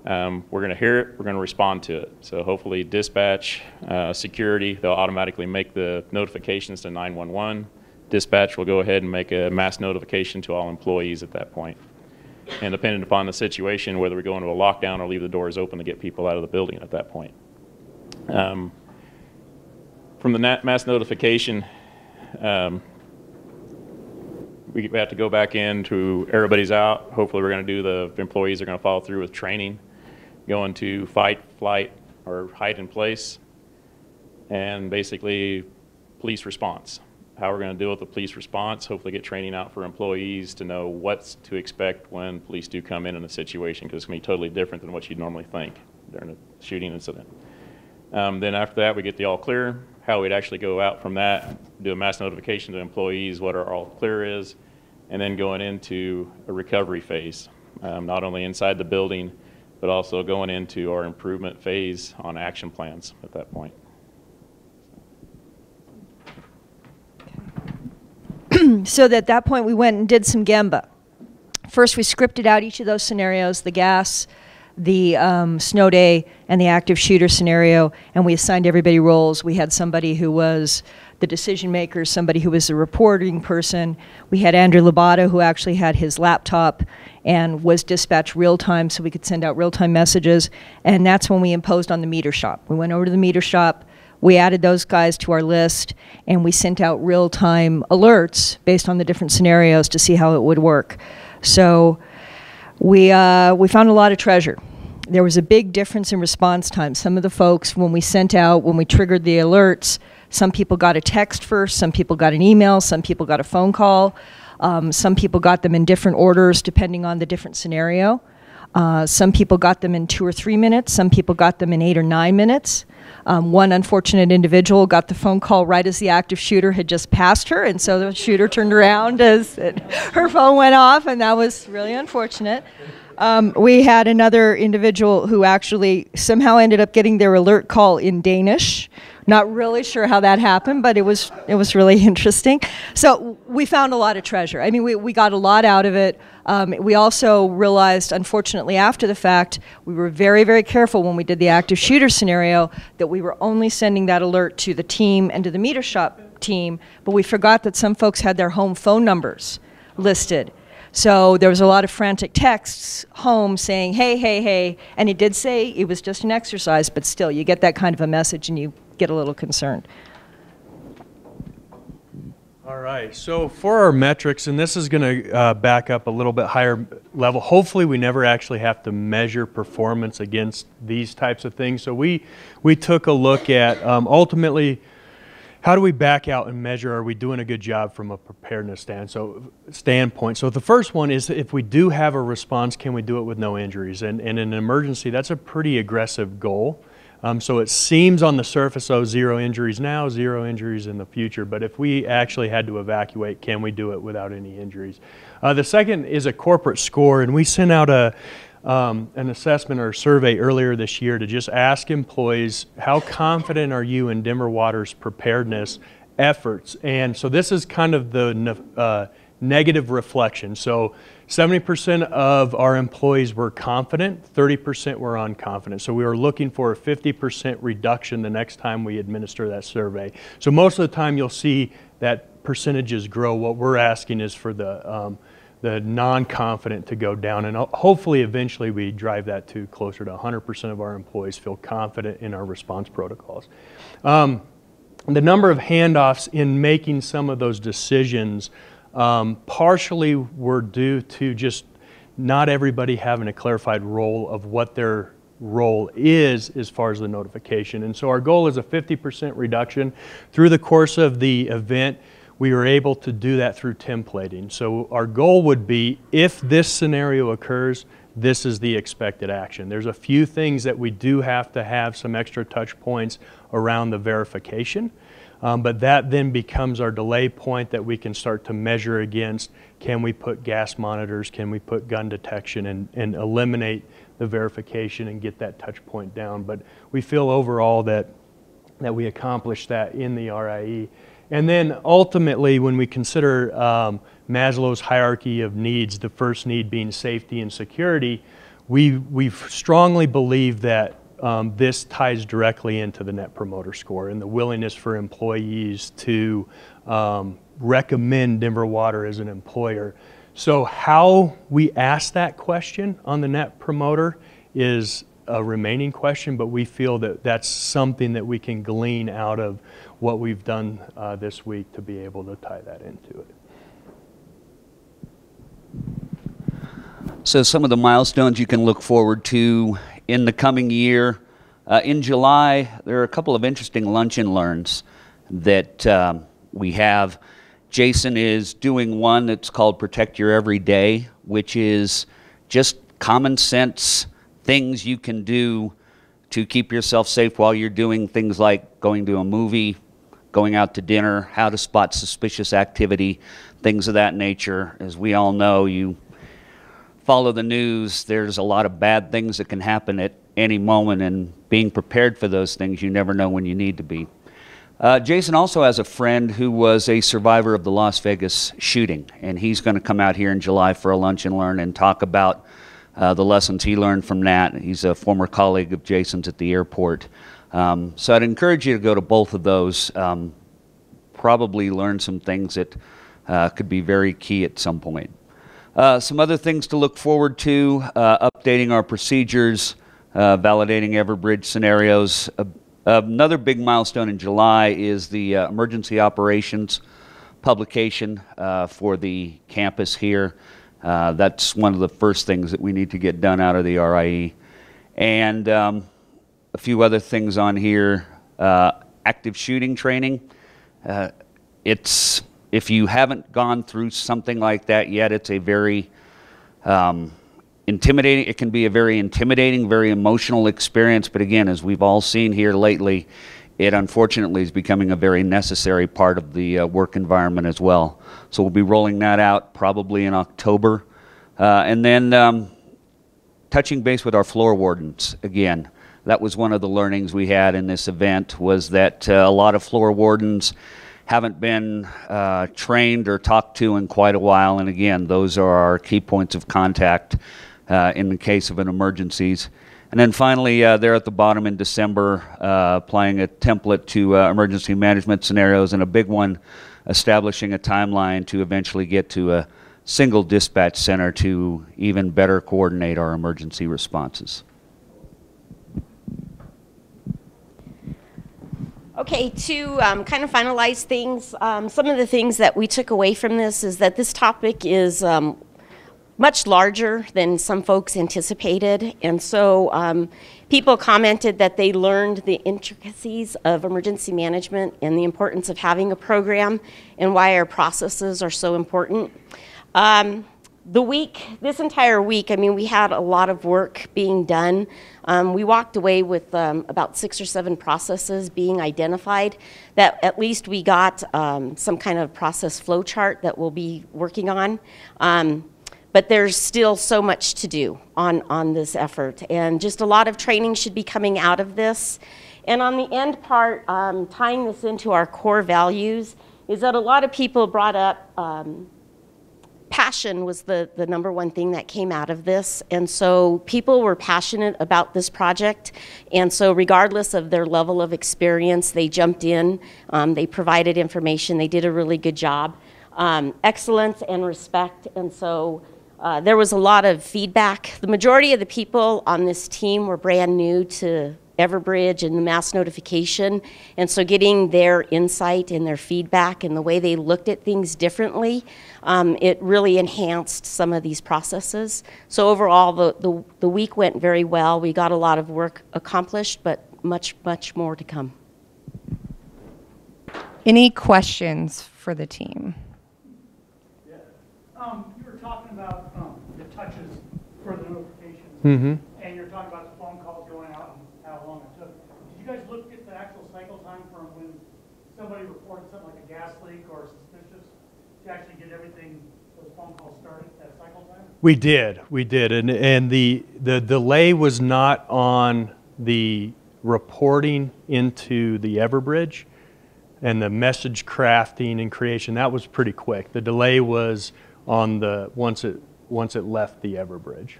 we're going to hear it, we're going to respond to it. So hopefully dispatch, security, they'll automatically make the notifications to 911. Dispatch will go ahead and make a mass notification to all employees at that point. And depending upon the situation, whether we go into a lockdown or leave the doors open to get people out of the building at that point. From the mass notification, we have to go back into everybody's out. Hopefully we're going to do the employees are going to follow through with training, go into fight, flight, or hide in place, and basically police response. How we're going to deal with the police response, hopefully get training out for employees to know what to expect when police do come in a situation, because it's going to be totally different than what you'd normally think during a shooting incident. Then after that, we get the all clear, how we'd actually go out from that, do a mass notification to employees, what our all clear is, and then going into a recovery phase, not only inside the building, but also going into our improvement phase on action plans at that point. So at that point, we went and did some Gemba. First, we scripted out each of those scenarios, the gas, the snow day, and the active shooter scenario, and we assigned everybody roles. We had somebody who was the decision maker, somebody who was the reporting person. We had Andrew Labata, who actually had his laptop and was dispatched real time so we could send out real time messages, and that's when we imposed on the meter shop. We went over to the meter shop, we added those guys to our list, and we sent out real time alerts based on the different scenarios to see how it would work. So we found a lot of treasure. There was a big difference in response time. Some of the folks, when we triggered the alerts, some people got a text first, some people got an email, some people got a phone call. Some people got them in different orders depending on the different scenario. Some people got them in 2 or 3 minutes. Some people got them in 8 or 9 minutes. One unfortunate individual got the phone call right as the active shooter had just passed her, and so the shooter turned around as her phone went off, and that was really unfortunate. We had another individual who actually somehow ended up getting their alert call in Danish. Not really sure how that happened, but it was really interesting. So we found a lot of treasure. I mean, we got a lot out of it. We also realized, unfortunately, after the fact, we were very, very careful when we did the active shooter scenario that we were only sending that alert to the team and to the meter shop team, but we forgot that some folks had their home phone numbers listed. So there was a lot of frantic texts home saying, hey, hey, hey, and it did say it was just an exercise, but still, you get that kind of a message and you get a little concerned. All right, so for our metrics, and this is going to back up a little bit higher level. Hopefully we never actually have to measure performance against these types of things. So we took a look at ultimately, how do we back out and measure, are we doing a good job from a preparedness standpoint? So the first one is, if we do have a response, can we do it with no injuries? And in an emergency, that's a pretty aggressive goal. So it seems on the surface, oh, 0 injuries now, 0 injuries in the future. But if we actually had to evacuate, can we do it without any injuries? The second is a corporate score, and we sent out an assessment or survey earlier this year to just ask employees, how confident are you in Denver Water's preparedness efforts? And so this is kind of the negative reflection. So 70% of our employees were confident, 30% were unconfident. So we were looking for a 50% reduction the next time we administer that survey. So most of the time you'll see that percentages grow. What we're asking is for the non-confident to go down, and hopefully eventually we drive that to closer to 100% of our employees feel confident in our response protocols. The number of handoffs in making some of those decisions partially were due to just not everybody having a clarified role of what their role is as far as the notification. And so our goal is a 50% reduction. Through the course of the event, we were able to do that through templating. So our goal would be, if this scenario occurs, this is the expected action. There's a few things that we do have to have some extra touch points around the verification. But that then becomes our delay point that we can start to measure against. Can we put gas monitors? Can we put gun detection and eliminate the verification and get that touch point down? But we feel overall that we accomplished that in the RIE. And then ultimately, when we consider Maslow's hierarchy of needs, the first need being safety and security, we strongly believe that this ties directly into the Net Promoter Score and the willingness for employees to recommend Denver Water as an employer. So how we ask that question on the Net Promoter is a remaining question, but we feel that that's something that we can glean out of what we've done this week to be able to tie that into it. So some of the milestones you can look forward to in the coming year. In July, there are a couple of interesting lunch and learns that we have. Jason is doing one that's called Protect Your Everyday, which is just common sense things you can do to keep yourself safe while you're doing things like going to a movie, going out to dinner, how to spot suspicious activity, things of that nature. As we all know, you follow the news, there's a lot of bad things that can happen at any moment, and being prepared for those things, you never know when you need to be. Jason also has a friend who was a survivor of the Las Vegas shooting, and he's going to come out here in July for a lunch and learn and talk about the lessons he learned from that. He's a former colleague of Jason's at the airport. So I'd encourage you to go to both of those, probably learn some things that could be very key at some point. Some other things to look forward to, updating our procedures, validating Everbridge scenarios. Another big milestone in July is the emergency operations publication for the campus here. That's one of the first things that we need to get done out of the RIE. And a few other things on here. Active shooting training. It's if you haven't gone through something like that yet, it's a very intimidating. It can be a very intimidating, very emotional experience. But again, as we've all seen here lately, it unfortunately is becoming a very necessary part of the work environment as well. So we'll be rolling that out probably in October. And then touching base with our floor wardens again. That was one of the learnings we had in this event, was that a lot of floor wardens haven't been trained or talked to in quite a while. And again, those are our key points of contact in the case of an emergencies. And then finally, there at the bottom in December, applying a template to emergency management scenarios, and a big one, establishing a timeline to eventually get to a single dispatch center to even better coordinate our emergency responses. Okay, to kind of finalize things, some of the things that we took away from this is that this topic is much larger than some folks anticipated. And so people commented that they learned the intricacies of emergency management and the importance of having a program and why our processes are so important. This entire week, I mean, we had a lot of work being done. We walked away with about 6 or 7 processes being identified that at least we got some kind of process flow chart that we'll be working on. But there's still so much to do on this effort, and just a lot of training should be coming out of this. And on the end part, tying this into our core values, is that a lot of people brought up passion was the number one thing that came out of this. And so people were passionate about this project. And so regardless of their level of experience, they jumped in, they provided information, they did a really good job. Excellence and respect. And so there was a lot of feedback. The majority of the people on this team were brand new to Everbridge and the mass notification, and so getting their insight and their feedback and the way they looked at things differently, it really enhanced some of these processes. So overall, the week went very well. We got a lot of work accomplished, but much more to come. Any questions for the team? Yeah. You were talking about the touches for the notifications, and you're talking about the phone calls going out and how long it took. Did you guys look at the actual cycle time from when somebody reported something like a gas leak or suspicious to actually get everything, those phone calls started, that cycle time? We did, and the delay was not on the reporting into the Everbridge and the message crafting and creation. That was pretty quick. The delay was on the once it left the Everbridge.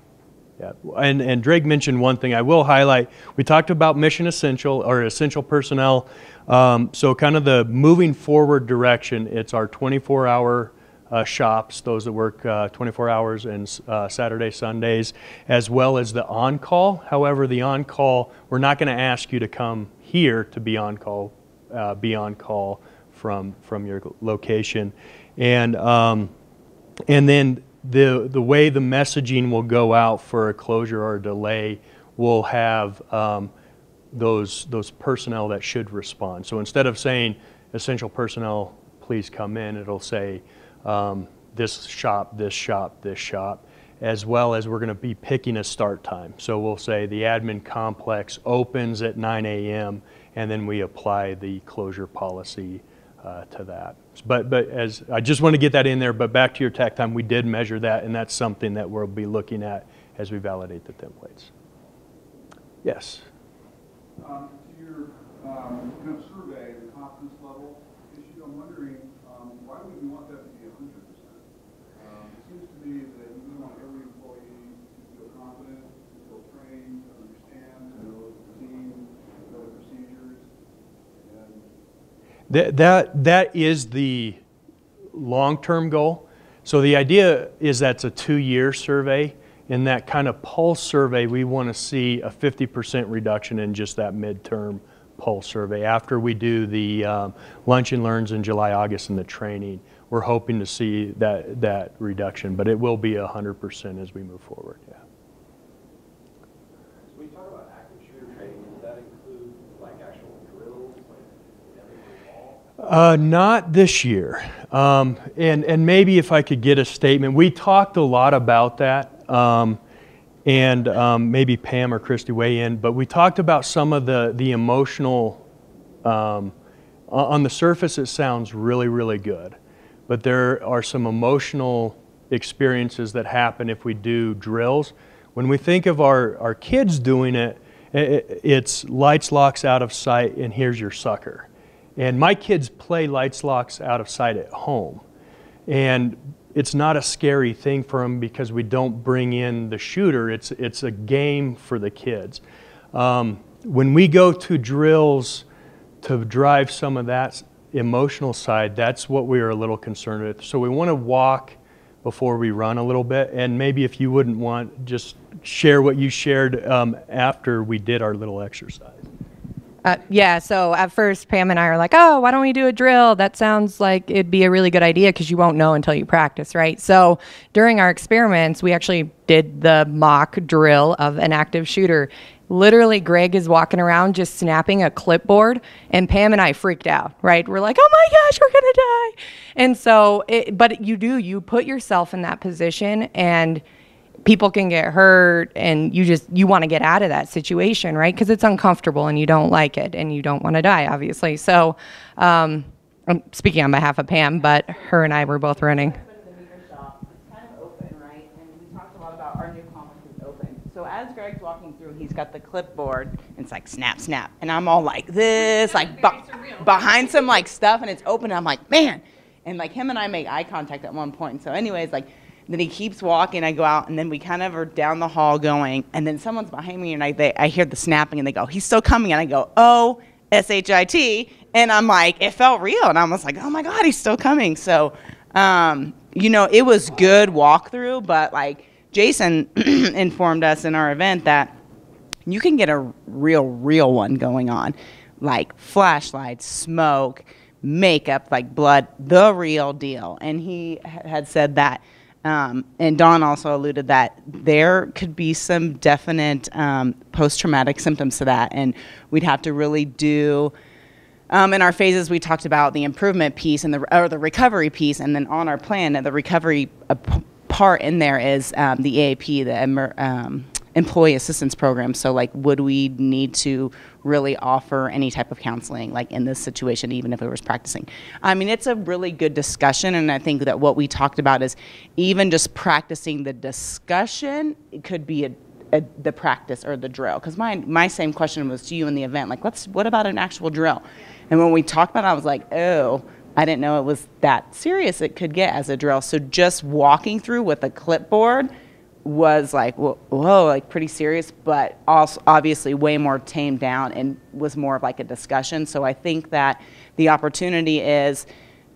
Yeah, and Drake mentioned one thing I will highlight. We talked about mission essential or essential personnel. So kind of the moving forward direction, it's our 24-hour shops, those that work 24 hours and Saturday, Sundays, as well as the on-call. However, the on-call, we're not going to ask you to come here to be on call from your location. And then the way the messaging will go out for a closure or a delay will have those personnel that should respond. So instead of saying essential personnel, please come in, it'll say this shop, this shop, this shop, as well as we're going to be picking a start time. So we'll say the admin complex opens at 9 a.m. and then we apply the closure policy to that. But as I just want to get that in there, but back to your tech time, we did measure that, and that's something that we'll be looking at as we validate the templates. Yes? To your kind of survey, the confidence level issue, I'm wondering why would you want that to be 100%? It seems to me that you want every employee to feel confident, to feel trained, to understand, to know the team, to know the procedures. That is the long-term goal. So the idea is that's a 2-year survey. In that kind of pulse survey, we want to see a 50% reduction in just that midterm pulse survey. After we do the lunch and learns in July, August, and the training, we're hoping to see that reduction, but it will be 100% as we move forward. Yeah. So when you talk about active shooter training, does that include like actual drills, like every Not this year. And maybe if I could get a statement. We talked a lot about that, and maybe Pam or Christy weigh in, but we talked about some of the emotional, on the surface it sounds really, really good, but there are some emotional experiences that happen if we do drills. When we think of our kids doing it, it's lights, locks, out of sight, and here's your sucker. And my kids play lights, locks, out of sight at home. And it's not a scary thing for them because we don't bring in the shooter. It's a game for the kids. When we go to drills to drive some of that emotional side, that's what we are a little concerned with. So we want to walk before we run a little bit. And maybe if you wouldn't want, just share what you shared after we did our little exercise. Yeah, so at first Pam and I are like, oh, why don't we do a drill? That sounds like it'd be a really good idea because you won't know until you practice, right? So during our experiments, we actually did the mock drill of an active shooter. Literally, Greg is walking around just snapping a clipboard, and Pam and I freaked out, right? We're like, oh my gosh, we're gonna die. And so, but you put yourself in that position, and people can get hurt, and you want to get out of that situation, right? Because it's uncomfortable and you don't like it and you don't want to die, obviously. So I'm speaking on behalf of Pam, but her and I were both running. So as Greg's walking through, he's got the clipboard, and it's like snap, snap. And I'm all like this, like behind some like stuff, and it's open, and I'm like, man. And like him and I make eye contact at one point. So anyways, like, then he keeps walking, I go out, and then we kind of are down the hall going, and then someone's behind me, and I hear the snapping, and they go, he's still coming, and I go, oh, S-H-I-T, and I'm like, it felt real, and I was like, oh my God, he's still coming. So, you know, it was good walkthrough, but like Jason informed us in our event that you can get a real one going on, like flashlights, smoke, makeup, like blood, the real deal. And he had said that, and Dawn also alluded that there could be some definite post-traumatic symptoms to that, and we'd have to really do, in our phases we talked about the improvement piece and the recovery piece, and then on our plan, the recovery part in there is the AAP, the Employee Assistance Program. So like, would we need to really offer any type of counseling like in this situation, even if it was practicing? I mean, it's a really good discussion, and I think that what we talked about is even just practicing the discussion, it could be the practice or the drill. Because my same question was to you in the event, like, what about an actual drill? And when we talked about it, I was like, oh, I didn't know it was that serious it could get as a drill. So just walking through with a clipboard was like, whoa, like pretty serious, but also obviously way more tamed down and was more of like a discussion. So I think that the opportunity is,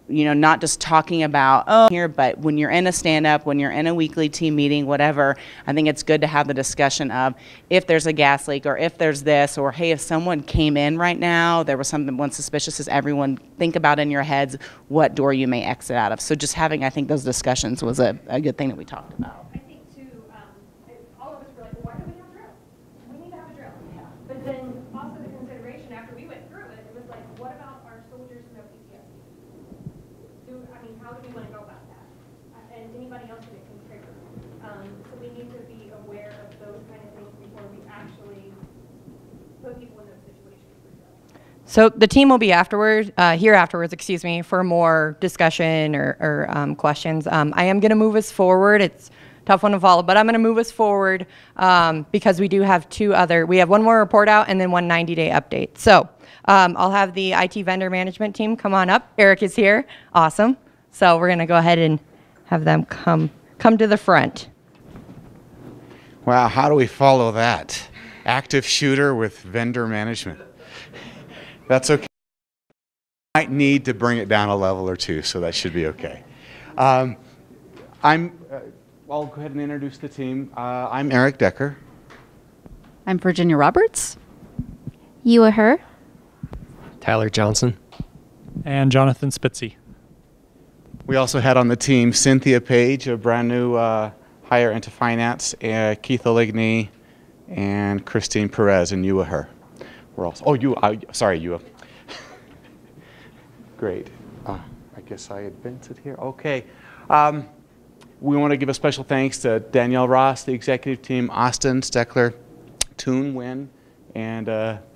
you know, not just talking about here, but when you're in a stand-up, when you're in a weekly team meeting, whatever, I think it's good to have the discussion of if there's a gas leak or if there's this, or hey, if someone came in right now, there was something suspicious, is everyone think about in your heads what door you may exit out of. So just having, I think, those discussions was a good thing that we talked about. But then also the consideration after we went through it, it was like, what about our soldiers who have PTSD? How do we want to go about that? And anybody else that it can trigger. So we need to be aware of those kind of things before we actually put people in those situations. So the team will be afterwards, excuse me, for more discussion or questions. I am going to move us forward. It's tough one to follow, but I'm going to move us forward because we do have we have one more report out and then one 90-day update. So I'll have the IT vendor management team come on up. Eric is here. Awesome. So we're going to go ahead and have them come to the front. Wow, how do we follow that? Active shooter with vendor management. That's okay. Might need to bring it down a level or two, so that should be okay. I'll go ahead and introduce the team. I'm Eric Decker. I'm Virginia Roberts. You or her? Tyler Johnson. And Jonathan Spitzy. We also had on the team Cynthia Page, a brand new hire into finance, Keith Oligny, and Christine Perez, and you or her. We're also, Yua. Great. I guess I advance it here. Okay. We want to give a special thanks to Danielle Ross, the executive team, Austin Steckler, Toon Nguyen, and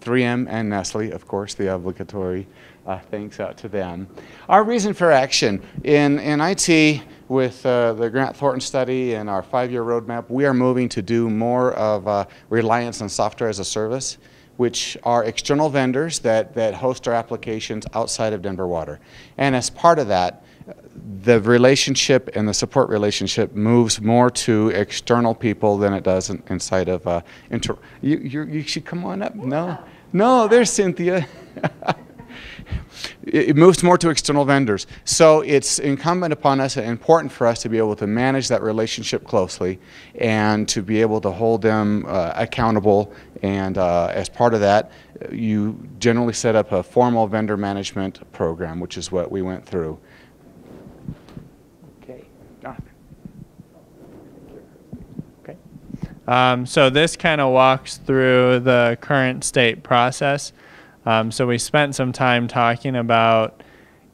3M and Nestle, of course, the obligatory thanks out to them. Our reason for action in IT with the Grant Thornton study and our 5-year roadmap, we are moving to do more of reliance on software as a service, which are external vendors that host our applications outside of Denver Water. And as part of that, the relationship and the support relationship moves more to external people than it does inside of you should come on up. No, there's Cynthia. It moves more to external vendors. So it's incumbent upon us and important for us to be able to manage that relationship closely and to be able to hold them accountable. And as part of that, you generally set up a formal vendor management program, which is what we went through. Okay, Jonathan. Okay. So this kind of walks through the current state process. So we spent some time talking about,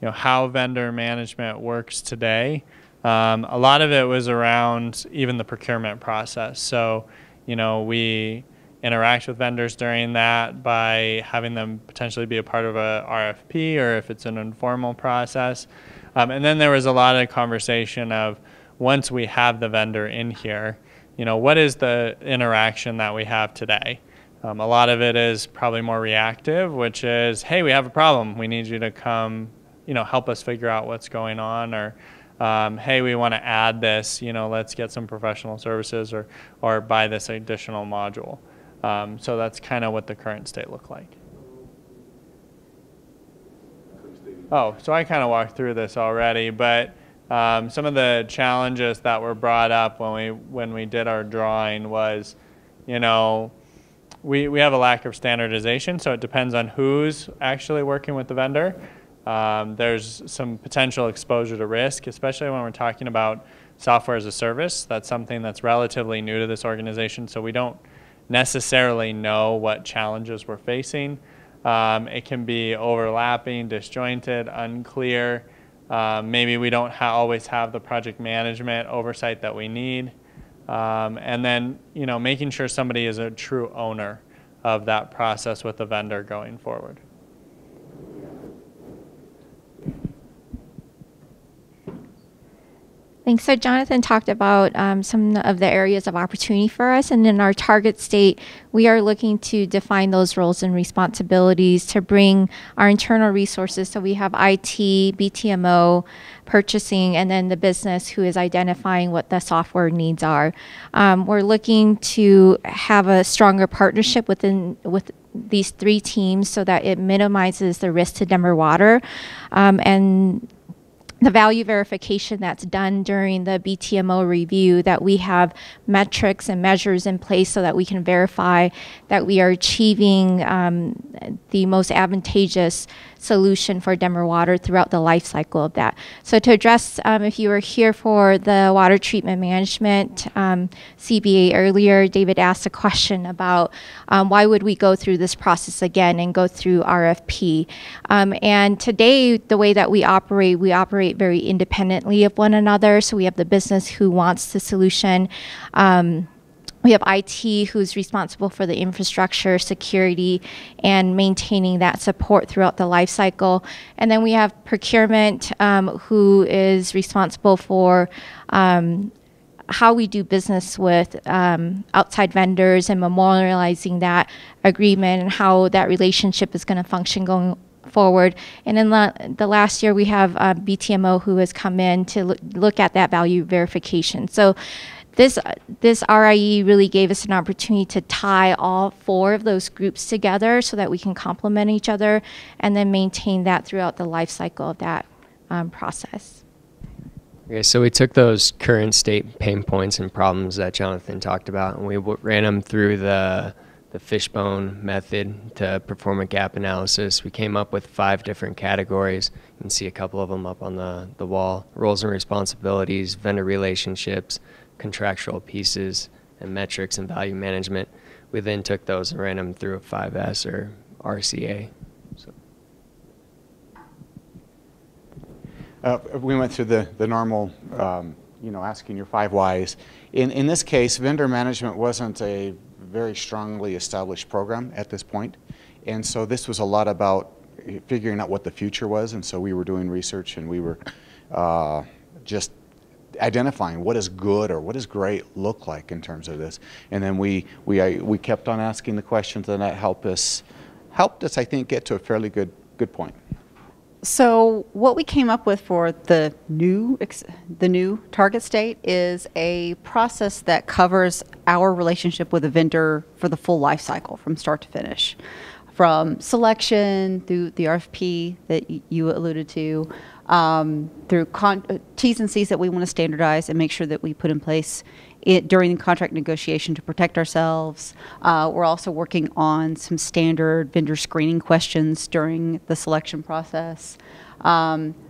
how vendor management works today. A lot of it was around even the procurement process. So, we interact with vendors during that by having them potentially be a part of a RFP, or if it's an informal process. And then there was a lot of conversation of, once we have the vendor in here, what is the interaction that we have today? A lot of it is probably more reactive, which is, hey, we have a problem. We need you to come, help us figure out what's going on, or hey, we want to add this, let's get some professional services or buy this additional module. So that's kind of what the current state look like. Oh, so I kind of walked through this already, but some of the challenges that were brought up when we did our drawing was, we have a lack of standardization, so it depends on who's actually working with the vendor. There's some potential exposure to risk, especially when we're talking about software as a service. That's something that's relatively new to this organization, so we don't necessarily know what challenges we're facing. It can be overlapping, disjointed, unclear. Maybe we don't always have the project management oversight that we need. And then, making sure somebody is a true owner of that process with the vendor going forward. Thanks. So Jonathan talked about some of the areas of opportunity for us, and in our target state, we are looking to define those roles and responsibilities to bring our internal resources. So we have IT, BTMO, purchasing, and then the business who is identifying what the software needs are. We're looking to have a stronger partnership with these 3 teams so that it minimizes the risk to Denver Water, and the value verification that's done during the BTMO review, that we have metrics and measures in place so that we can verify that we are achieving the most advantageous solution for Denver Water throughout the life cycle of that. So to address, if you were here for the water treatment management CBA earlier, David asked a question about why would we go through this process again and go through RFP. And today, the way that we operate very independently of one another. So we have the business who wants the solution. We have IT who's responsible for the infrastructure, security, and maintaining that support throughout the life cycle. And then we have procurement who is responsible for how we do business with outside vendors and memorializing that agreement and how that relationship is going to function going forward. And in the last year, we have BTMO who has come in to look at that value verification. So this RIE really gave us an opportunity to tie all 4 of those groups together so that we can complement each other and then maintain that throughout the life cycle of that process. Okay, so we took those current state pain points and problems that Jonathan talked about, and we ran them through the fishbone method to perform a gap analysis. We came up with 5 different categories. You can see a couple of them up on the wall: roles and responsibilities, vendor relationships, contractual pieces, and metrics and value management. We then took those and ran them through a 5S or RCA. So. We went through the normal, you know, asking your 5 whys. In this case, vendor management wasn't a very strongly established program at this point. And so this was a lot about figuring out what the future was. And so we were doing research, and we were just identifying what does good or what does great look like in terms of this. And then we kept on asking the questions, and that helped us, I think, get to a fairly good point. So what we came up with for the new target state is a process that covers our relationship with a vendor for the full life cycle from start to finish, from selection through the RFP that you alluded to, through T's and C's that we want to standardize and make sure that we put in place during the contract negotiation to protect ourselves. We're also working on some standard vendor screening questions during the selection process.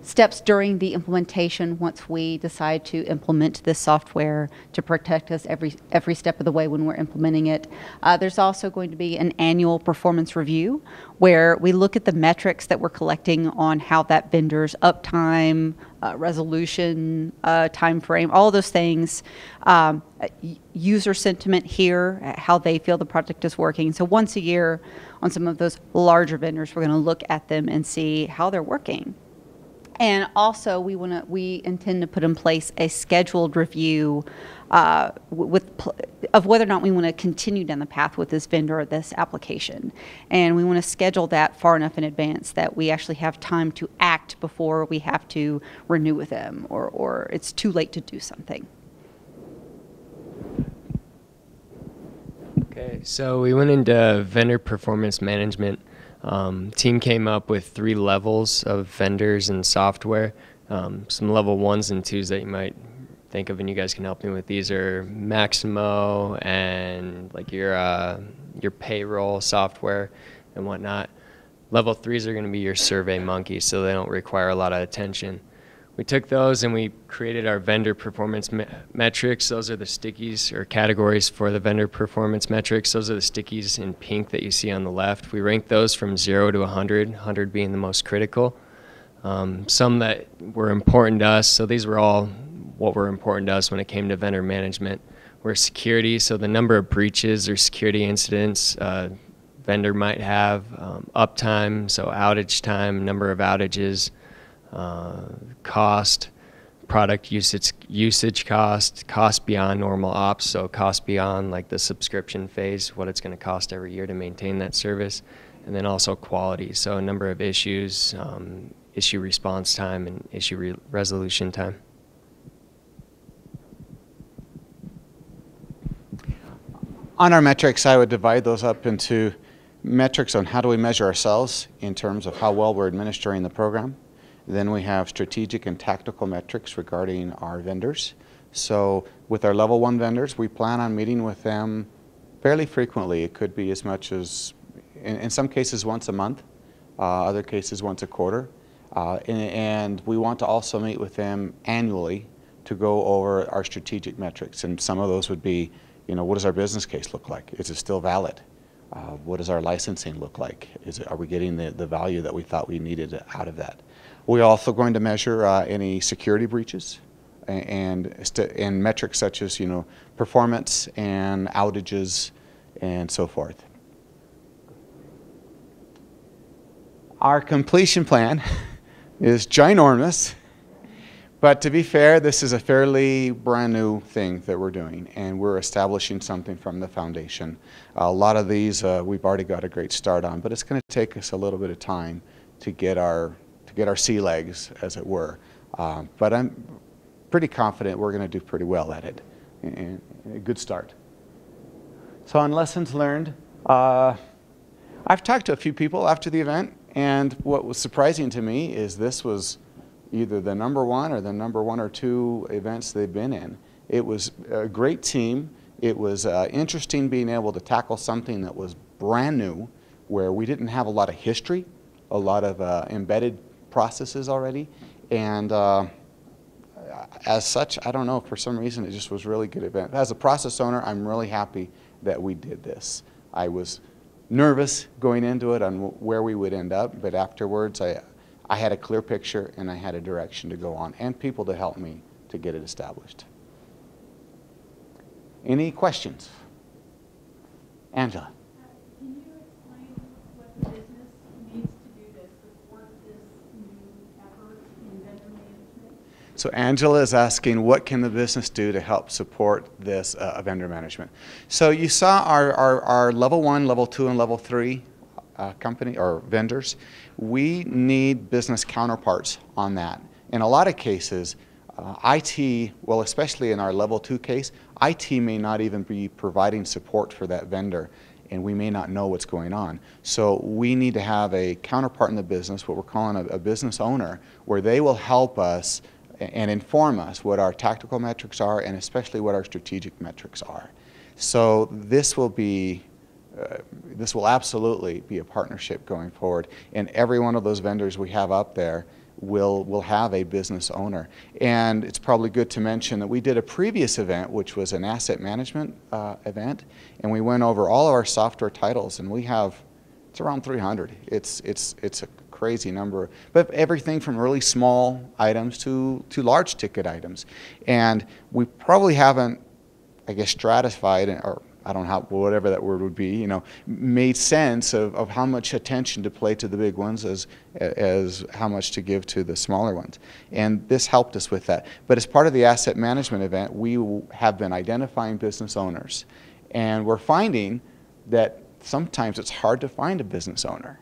Steps during the implementation once we decide to implement this software to protect us every step of the way when we're implementing it. There's also going to be an annual performance review where we look at the metrics that we're collecting on how that vendor's uptime, resolution, time frame, all those things, user sentiment here, how they feel the project is working. So once a year on some of those larger vendors, we're going to look at them and see how they're working. And also, we intend to put in place a scheduled review of whether or not we want to continue down the path with this vendor or this application. And we want to schedule that far enough in advance that we actually have time to act before we have to renew with them, or it's too late to do something. Okay, so we went into vendor performance management. Team came up with 3 levels of vendors and software. Some level 1s and 2s that you might think of, and you guys can help me with these, are Maximo and like your payroll software and whatnot. Level 3s are going to be your SurveyMonkey, so they don't require a lot of attention. We took those and we created our vendor performance metrics. Those are the stickies or categories for the vendor performance metrics. Those are the stickies in pink that you see on the left. We ranked those from 0 to 100, 100 being the most critical. Some that were important to us, so these were all what were important to us when it came to vendor management, were security, so the number of breaches or security incidents vendor might have, uptime, so outage time, number of outages, cost, product usage cost beyond normal ops, so cost beyond like the subscription phase, what it's going to cost every year to maintain that service, and then also quality, so a number of issues, issue response time, and issue resolution time. On our metrics, I would divide those up into metrics on how do we measure ourselves in terms of how well we're administering the program. Then we have strategic and tactical metrics regarding our vendors. So with our level 1 vendors, we plan on meeting with them fairly frequently. It could be as much as, in some cases, once a month, other cases once a quarter. And we want to also meet with them annually to go over our strategic metrics. And some of those would be, you know, what does our business case look like? Is it still valid? What does our licensing look like? Are we getting the value that we thought we needed out of that? We're also going to measure any security breaches and metrics such as, you know, performance and outages and so forth. Our completion plan is ginormous, but to be fair, this is a fairly brand new thing that we're doing, and we're establishing something from the foundation. A lot of these we've already got a great start on, but it's going to take us a little bit of time to get our sea legs, as it were. But I'm pretty confident we're going to do pretty well at it, and a good start. So on lessons learned, I've talked to a few people after the event, and what was surprising to me is this was either the number 1 or the number 1 or 2 events they've been in. It was a great team. It was interesting being able to tackle something that was brand new, where we didn't have a lot of history, a lot of embedded processes already, and as such, I don't know, for some reason it just was a really good event. As a process owner, I'm really happy that we did this. I was nervous going into it on where we would end up, but afterwards I had a clear picture and I had a direction to go on and people to help me to get it established. Any questions? Angela. Can you explain what the business needs to do to support this new effort in vendor management? So Angela is asking, what can the business do to help support this vendor management? So you saw our level 1, level 2, and level 3 company or vendors. We need business counterparts on that. In a lot of cases, IT, well, especially in our level 2 case, IT may not even be providing support for that vendor, and we may not know what's going on. So we need to have a counterpart in the business, what we're calling a business owner, where they will help us and inform us what our tactical metrics are and especially what our strategic metrics are. So this will absolutely be a partnership going forward, and every one of those vendors we have up there will have a business owner. And it's probably good to mention that we did a previous event, which was an asset management event, and we went over all of our software titles, and it's around 300. It's a crazy number, but everything from really small items to large ticket items. And we probably haven't, I guess, stratified, or I don't know how, whatever that word would be, you know, made sense of how much attention to play to the big ones as how much to give to the smaller ones. And this helped us with that. But as part of the asset management event, we have been identifying business owners. And we're finding that sometimes it's hard to find a business owner.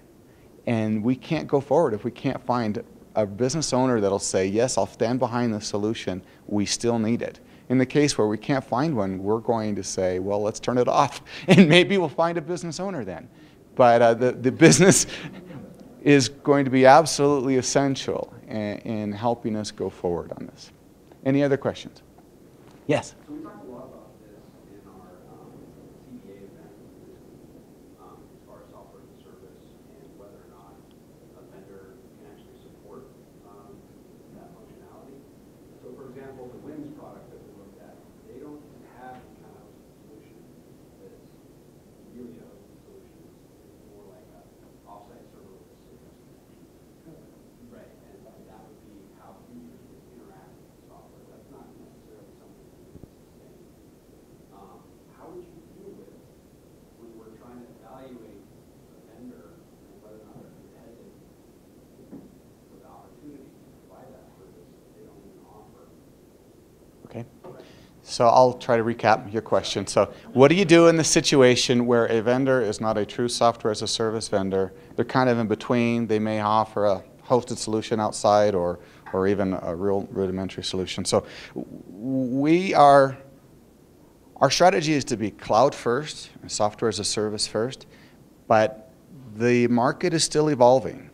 And we can't go forward if we can't find a business owner that'll say, yes, I'll stand behind the solution, we still need it. In the case where we can't find one, we're going to say, well, let's turn it off, and maybe we'll find a business owner then. But the business is going to be absolutely essential in helping us go forward on this. Any other questions? Yes? So we talked a lot about this in our CBA event, as far as software as a service and whether or not a vendor can actually support that functionality. So for example, the WIMS product that we looked at, they don't have the kind of solution that's really a solution. It's more like an offsite serverless solution. Right, and that would be how users would interact with the software. That's not necessarily something that we can sustain. How would you deal with when we're trying to evaluate a vendor and whether or not they're competitive with the opportunity to provide that service that they don't even offer? Okay. So I'll try to recap your question. So what do you do in the situation where a vendor is not a true software as a service vendor? They're kind of in between. They may offer a hosted solution outside or even a real rudimentary solution. So our strategy is to be cloud first, and software as a service first, but the market is still evolving.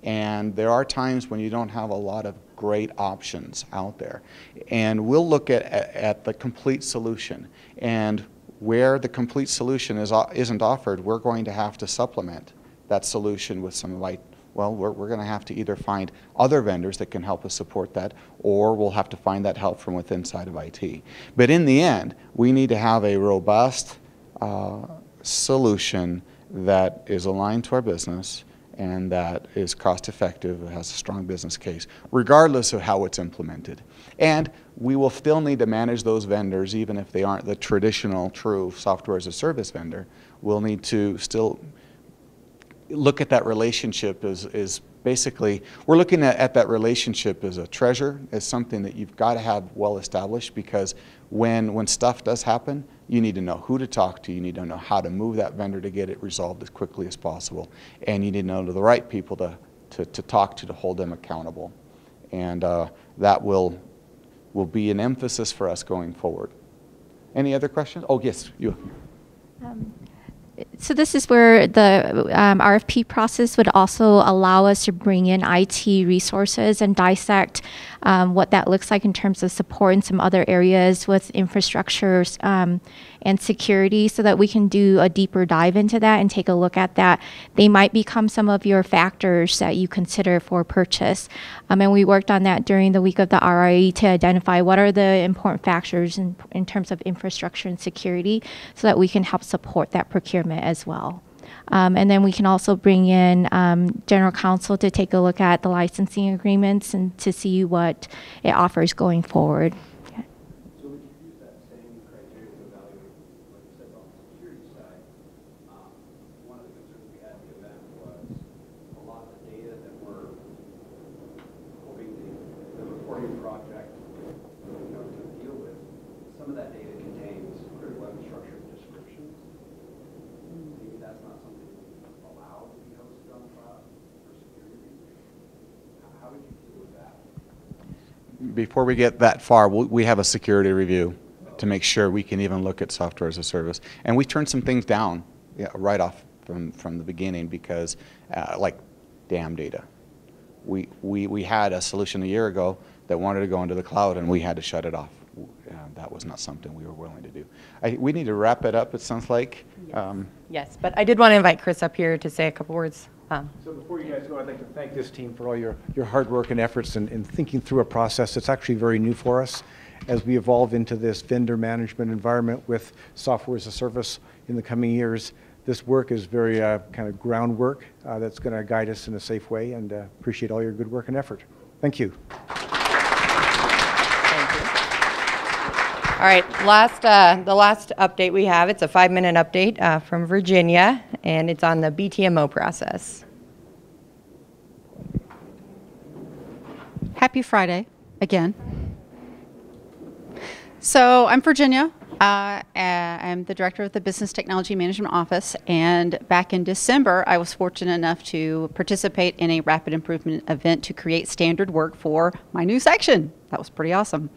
And there are times when you don't have a lot of great options out there. And we'll look at the complete solution. And where the complete solution isn't offered, we're going to have to supplement that solution with some light. Well, we're going to have to either find other vendors that can help us support that, or we'll have to find that help from within inside of IT. But in the end, we need to have a robust solution that is aligned to our business and that is cost effective, has a strong business case, regardless of how it's implemented. And we will still need to manage those vendors, even if they aren't the traditional, true software as a service vendor. We'll need to still look at that relationship as basically, we're looking at that relationship as a treasure, as something that you've got to have well established, because when stuff does happen, you need to know who to talk to, you need to know how to move that vendor to get it resolved as quickly as possible, and you need to know the right people to talk to hold them accountable. And that will be an emphasis for us going forward. Any other questions? Oh, yes, you. So this is where the RFP process would also allow us to bring in IT resources and dissect what that looks like in terms of support in some other areas with infrastructures and security, so that we can do a deeper dive into that and take a look at that. They might become some of your factors that you consider for purchase. And we worked on that during the week of the RIE to identify what are the important factors in terms of infrastructure and security, so that we can help support that procurement as well. And then we can also bring in general counsel to take a look at the licensing agreements and to see what it offers going forward. So would you use that same criteria to evaluate, like you said, on the security side? One of the concerns we had at the event was a lot of the data that we're hoping the reporting project to deal with, some of that data contains critical infrastructure descriptions. Maybe that's not something allowed to be hosted on the cloud for security reasons. How would you deal with that? Before we get that far, we have a security review to make sure we can even look at software as a service. And we turned some things down right off from the beginning because, like DAM data. We had a solution a year ago that wanted to go into the cloud, and we had to shut it off. That was not something we were willing to do. We need to wrap it up, it sounds like. Yes, but I did want to invite Chris up here to say a couple words. So before you guys go, I'd like to thank this team for all your hard work and efforts in thinking through a process that's actually very new for us as we evolve into this vendor management environment with software as a service in the coming years. This work is very kind of groundwork that's going to guide us in a safe way, and appreciate all your good work and effort. Thank you. All right, the last update we have, it's a 5-minute update from Virginia, and it's on the BTMO process. Happy Friday again. So I'm Virginia. I'm the director of the Business Technology Management Office, and back in December, I was fortunate enough to participate in a rapid improvement event to create standard work for my new section. That was pretty awesome.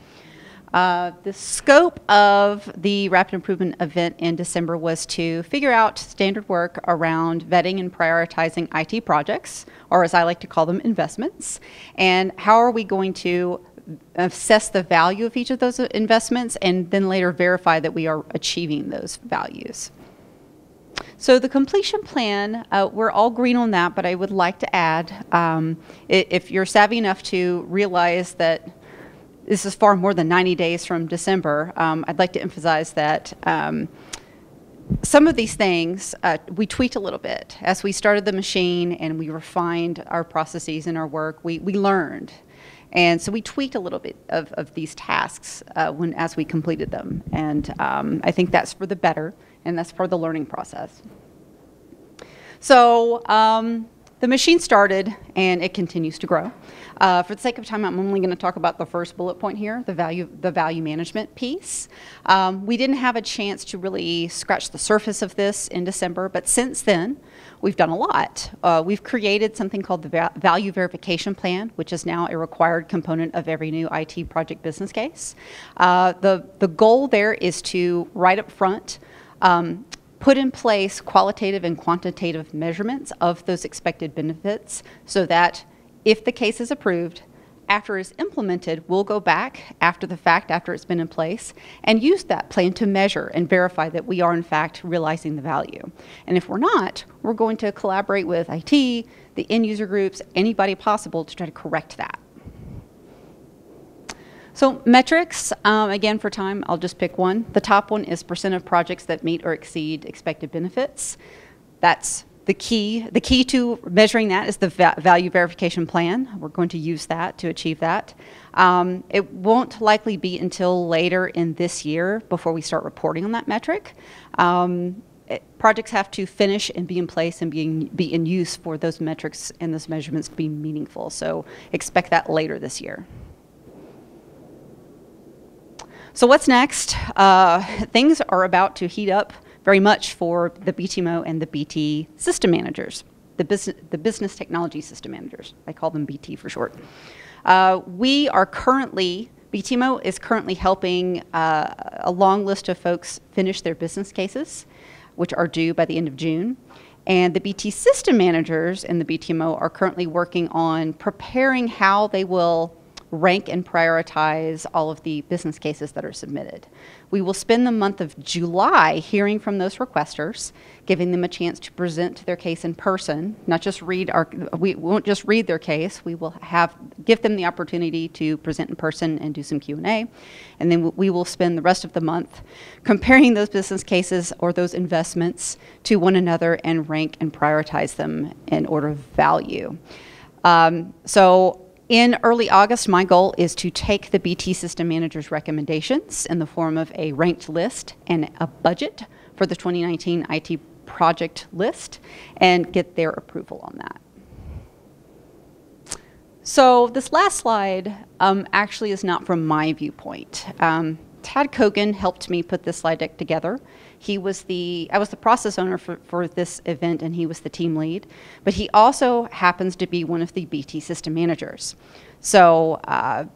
The scope of the Rapid Improvement event in December was to figure out standard work around vetting and prioritizing IT projects, or as I like to call them, investments, and how are we going to assess the value of each of those investments and then later verify that we are achieving those values. So the completion plan, we're all green on that, but I would like to add, if you're savvy enough to realize that this is far more than 90 days from December, I'd like to emphasize that some of these things we tweaked a little bit. As we started the machine and we refined our processes and our work, we learned. And so we tweaked a little bit of these tasks as we completed them. And I think that's for the better, and that's for the learning process. So the machine started, and it continues to grow. For the sake of time, I'm only going to talk about the first bullet point here, the value management piece. We didn't have a chance to really scratch the surface of this in December, but since then, we've done a lot. We've created something called the Value Verification Plan, which is now a required component of every new IT project business case. The goal there is to, right up front, put in place qualitative and quantitative measurements of those expected benefits so that if the case is approved, after it's implemented, we'll go back after the fact, after it's been in place, and use that plan to measure and verify that we are in fact realizing the value. And if we're not, we're going to collaborate with IT, the end user groups, anybody possible to try to correct that. So metrics, again for time, I'll just pick one. The top one is % of projects that meet or exceed expected benefits. That's the key to measuring that is the value verification plan. We're going to use that to achieve that. It won't likely be until later in this year before we start reporting on that metric. Projects have to finish and be in place and be in use for those metrics and those measurements to be meaningful. So expect that later this year. So what's next? Things are about to heat up very much for the BTMO and the BT system managers, the business technology system managers. I call them BT for short. BTMO is currently helping a long list of folks finish their business cases, which are due by the end of June. And the BT system managers and the BTMO are currently working on preparing how they will rank and prioritize all of the business cases that are submitted. We will spend the month of July hearing from those requesters, giving them a chance to present their case in person, not just we won't just read their case, we will give them the opportunity to present in person and do some Q&A. And then we will spend the rest of the month comparing those business cases or those investments to one another and rank and prioritize them in order of value. So in early August, my goal is to take the BT System Manager's recommendations in the form of a ranked list and a budget for the 2019 IT project list and get their approval on that. So this last slide actually is not from my viewpoint. Tad Kogan helped me put this slide deck together. I was the process owner for this event, and he was the team lead. But he also happens to be one of the BT system managers. So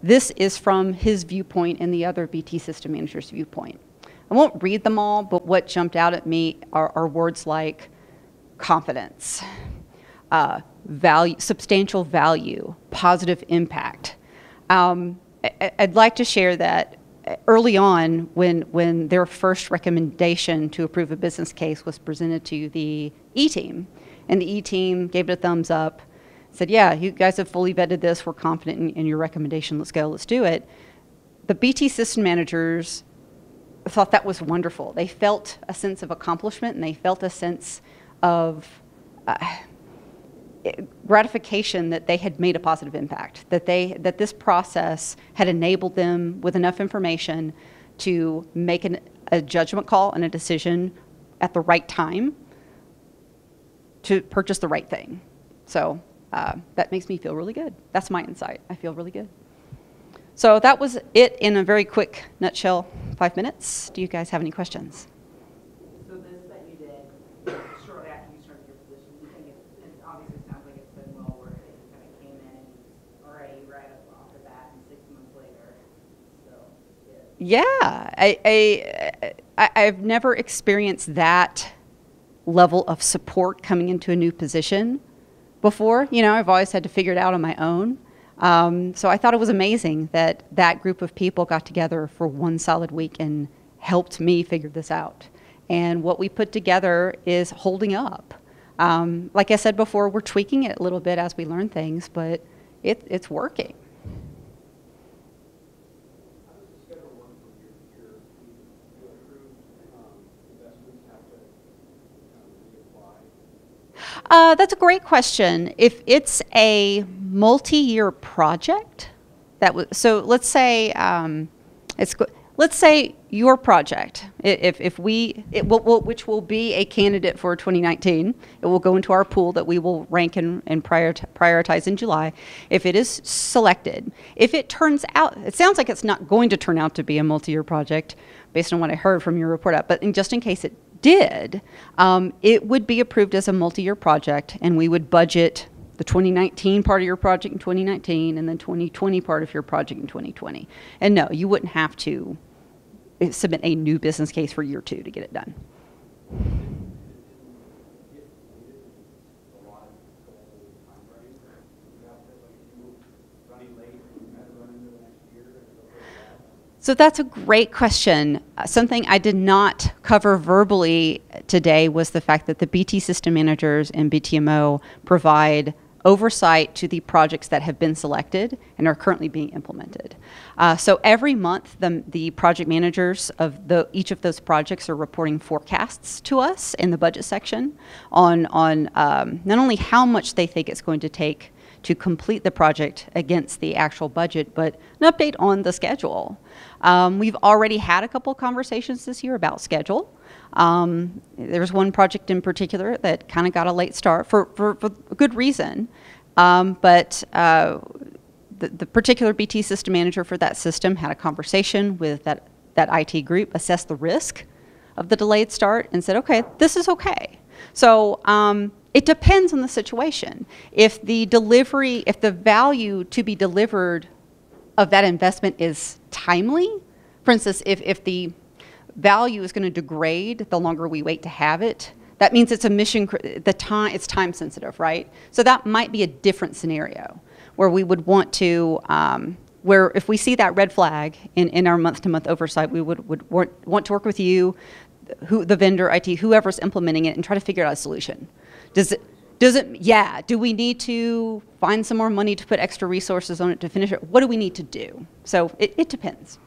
this is from his viewpoint and the other BT system managers' viewpoint. I won't read them all, but what jumped out at me are words like confidence, value, substantial value, positive impact. I'd like to share that early on, when their first recommendation to approve a business case was presented to the E-team, and the E-team gave it a thumbs up, said, yeah, you guys have fully vetted this, we're confident in your recommendation, let's go, let's do it. The BT system managers thought that was wonderful. They felt a sense of accomplishment, and they felt a sense of gratification that they had made a positive impact, that this process had enabled them with enough information to make a judgment call and a decision at the right time to purchase the right thing. So that makes me feel really good. That's my insight. I feel really good. So that was it in a very quick nutshell, 5 minutes. Do you guys have any questions? So this that you did shortly after you started your position, do you think it obviously sounds like it's been well worth it? You kind of came in and already right off the bat, and 6 months later, so yeah, I've never experienced that level of support coming into a new position before. You know, I've always had to figure it out on my own. So I thought it was amazing that that group of people got together for one solid week and helped me figure this out. And what we put together is holding up. Like I said before, we're tweaking it a little bit as we learn things, but it's working. That's a great question. If it's a multi-year project, so let's say let's say your project, which will be a candidate for 2019, it will go into our pool that we will rank and prioritize in July. If it is selected, if it turns out, it sounds like it's not going to turn out to be a multi-year project based on what I heard from your report out, but just in case it did, it would be approved as a multi-year project, and we would budget the 2019 part of your project in 2019 and then 2020 part of your project in 2020. And no, you wouldn't have to submit a new business case for year 2 to get it done. So that's a great question. Something I did not cover verbally today was the fact that the BT system managers and BTMO provide oversight to the projects that have been selected and are currently being implemented. So every month, the project managers of each of those projects are reporting forecasts to us in the budget section on not only how much they think it's going to take to complete the project against the actual budget, but an update on the schedule. We've already had a couple conversations this year about schedule. There's one project in particular that kind of got a late start for a good reason, but the particular BT system manager for that system had a conversation with that IT group, assessed the risk of the delayed start, and said, okay, this is okay. So it depends on the situation. If the value to be delivered of that investment is timely, for instance, if the value is going to degrade the longer we wait to have it, that means it's it's time sensitive, right? So that might be a different scenario where we would want to where if we see that red flag in our month-to-month oversight, we would want to work with you, the vendor, IT, whoever's implementing it, and try to figure out a solution. Do we need to find some more money to put extra resources on it to finish it? What do we need to do? So it depends.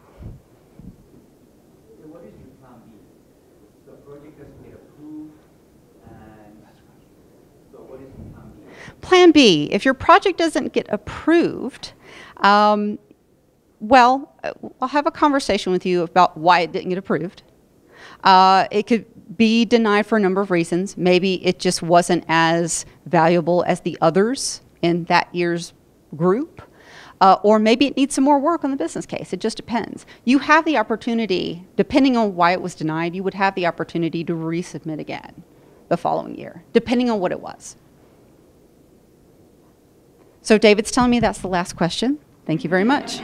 What is your plan B? The project has been approved, and so what is the plan B? Plan B, if your project doesn't get approved, well, I'll have a conversation with you about why it didn't get approved. It could be denied for a number of reasons. Maybe it just wasn't as valuable as the others in that year's group. Or maybe it needs some more work on the business case. It just depends. You have the opportunity, depending on why it was denied, you would have the opportunity to resubmit again the following year, depending on what it was. So David's telling me that's the last question. Thank you very much.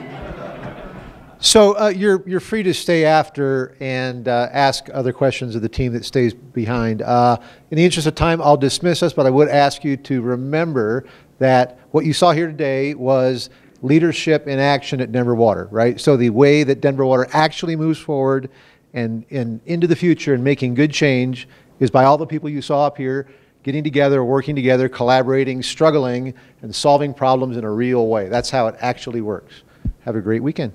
So you're free to stay after and ask other questions of the team that stays behind. In the interest of time, I'll dismiss us, but I would ask you to remember that what you saw here today was leadership in action at Denver Water, right? So the way that Denver Water actually moves forward and into the future and making good change is by all the people you saw up here getting together, working together, collaborating, struggling, and solving problems in a real way. That's how it actually works. Have a great weekend.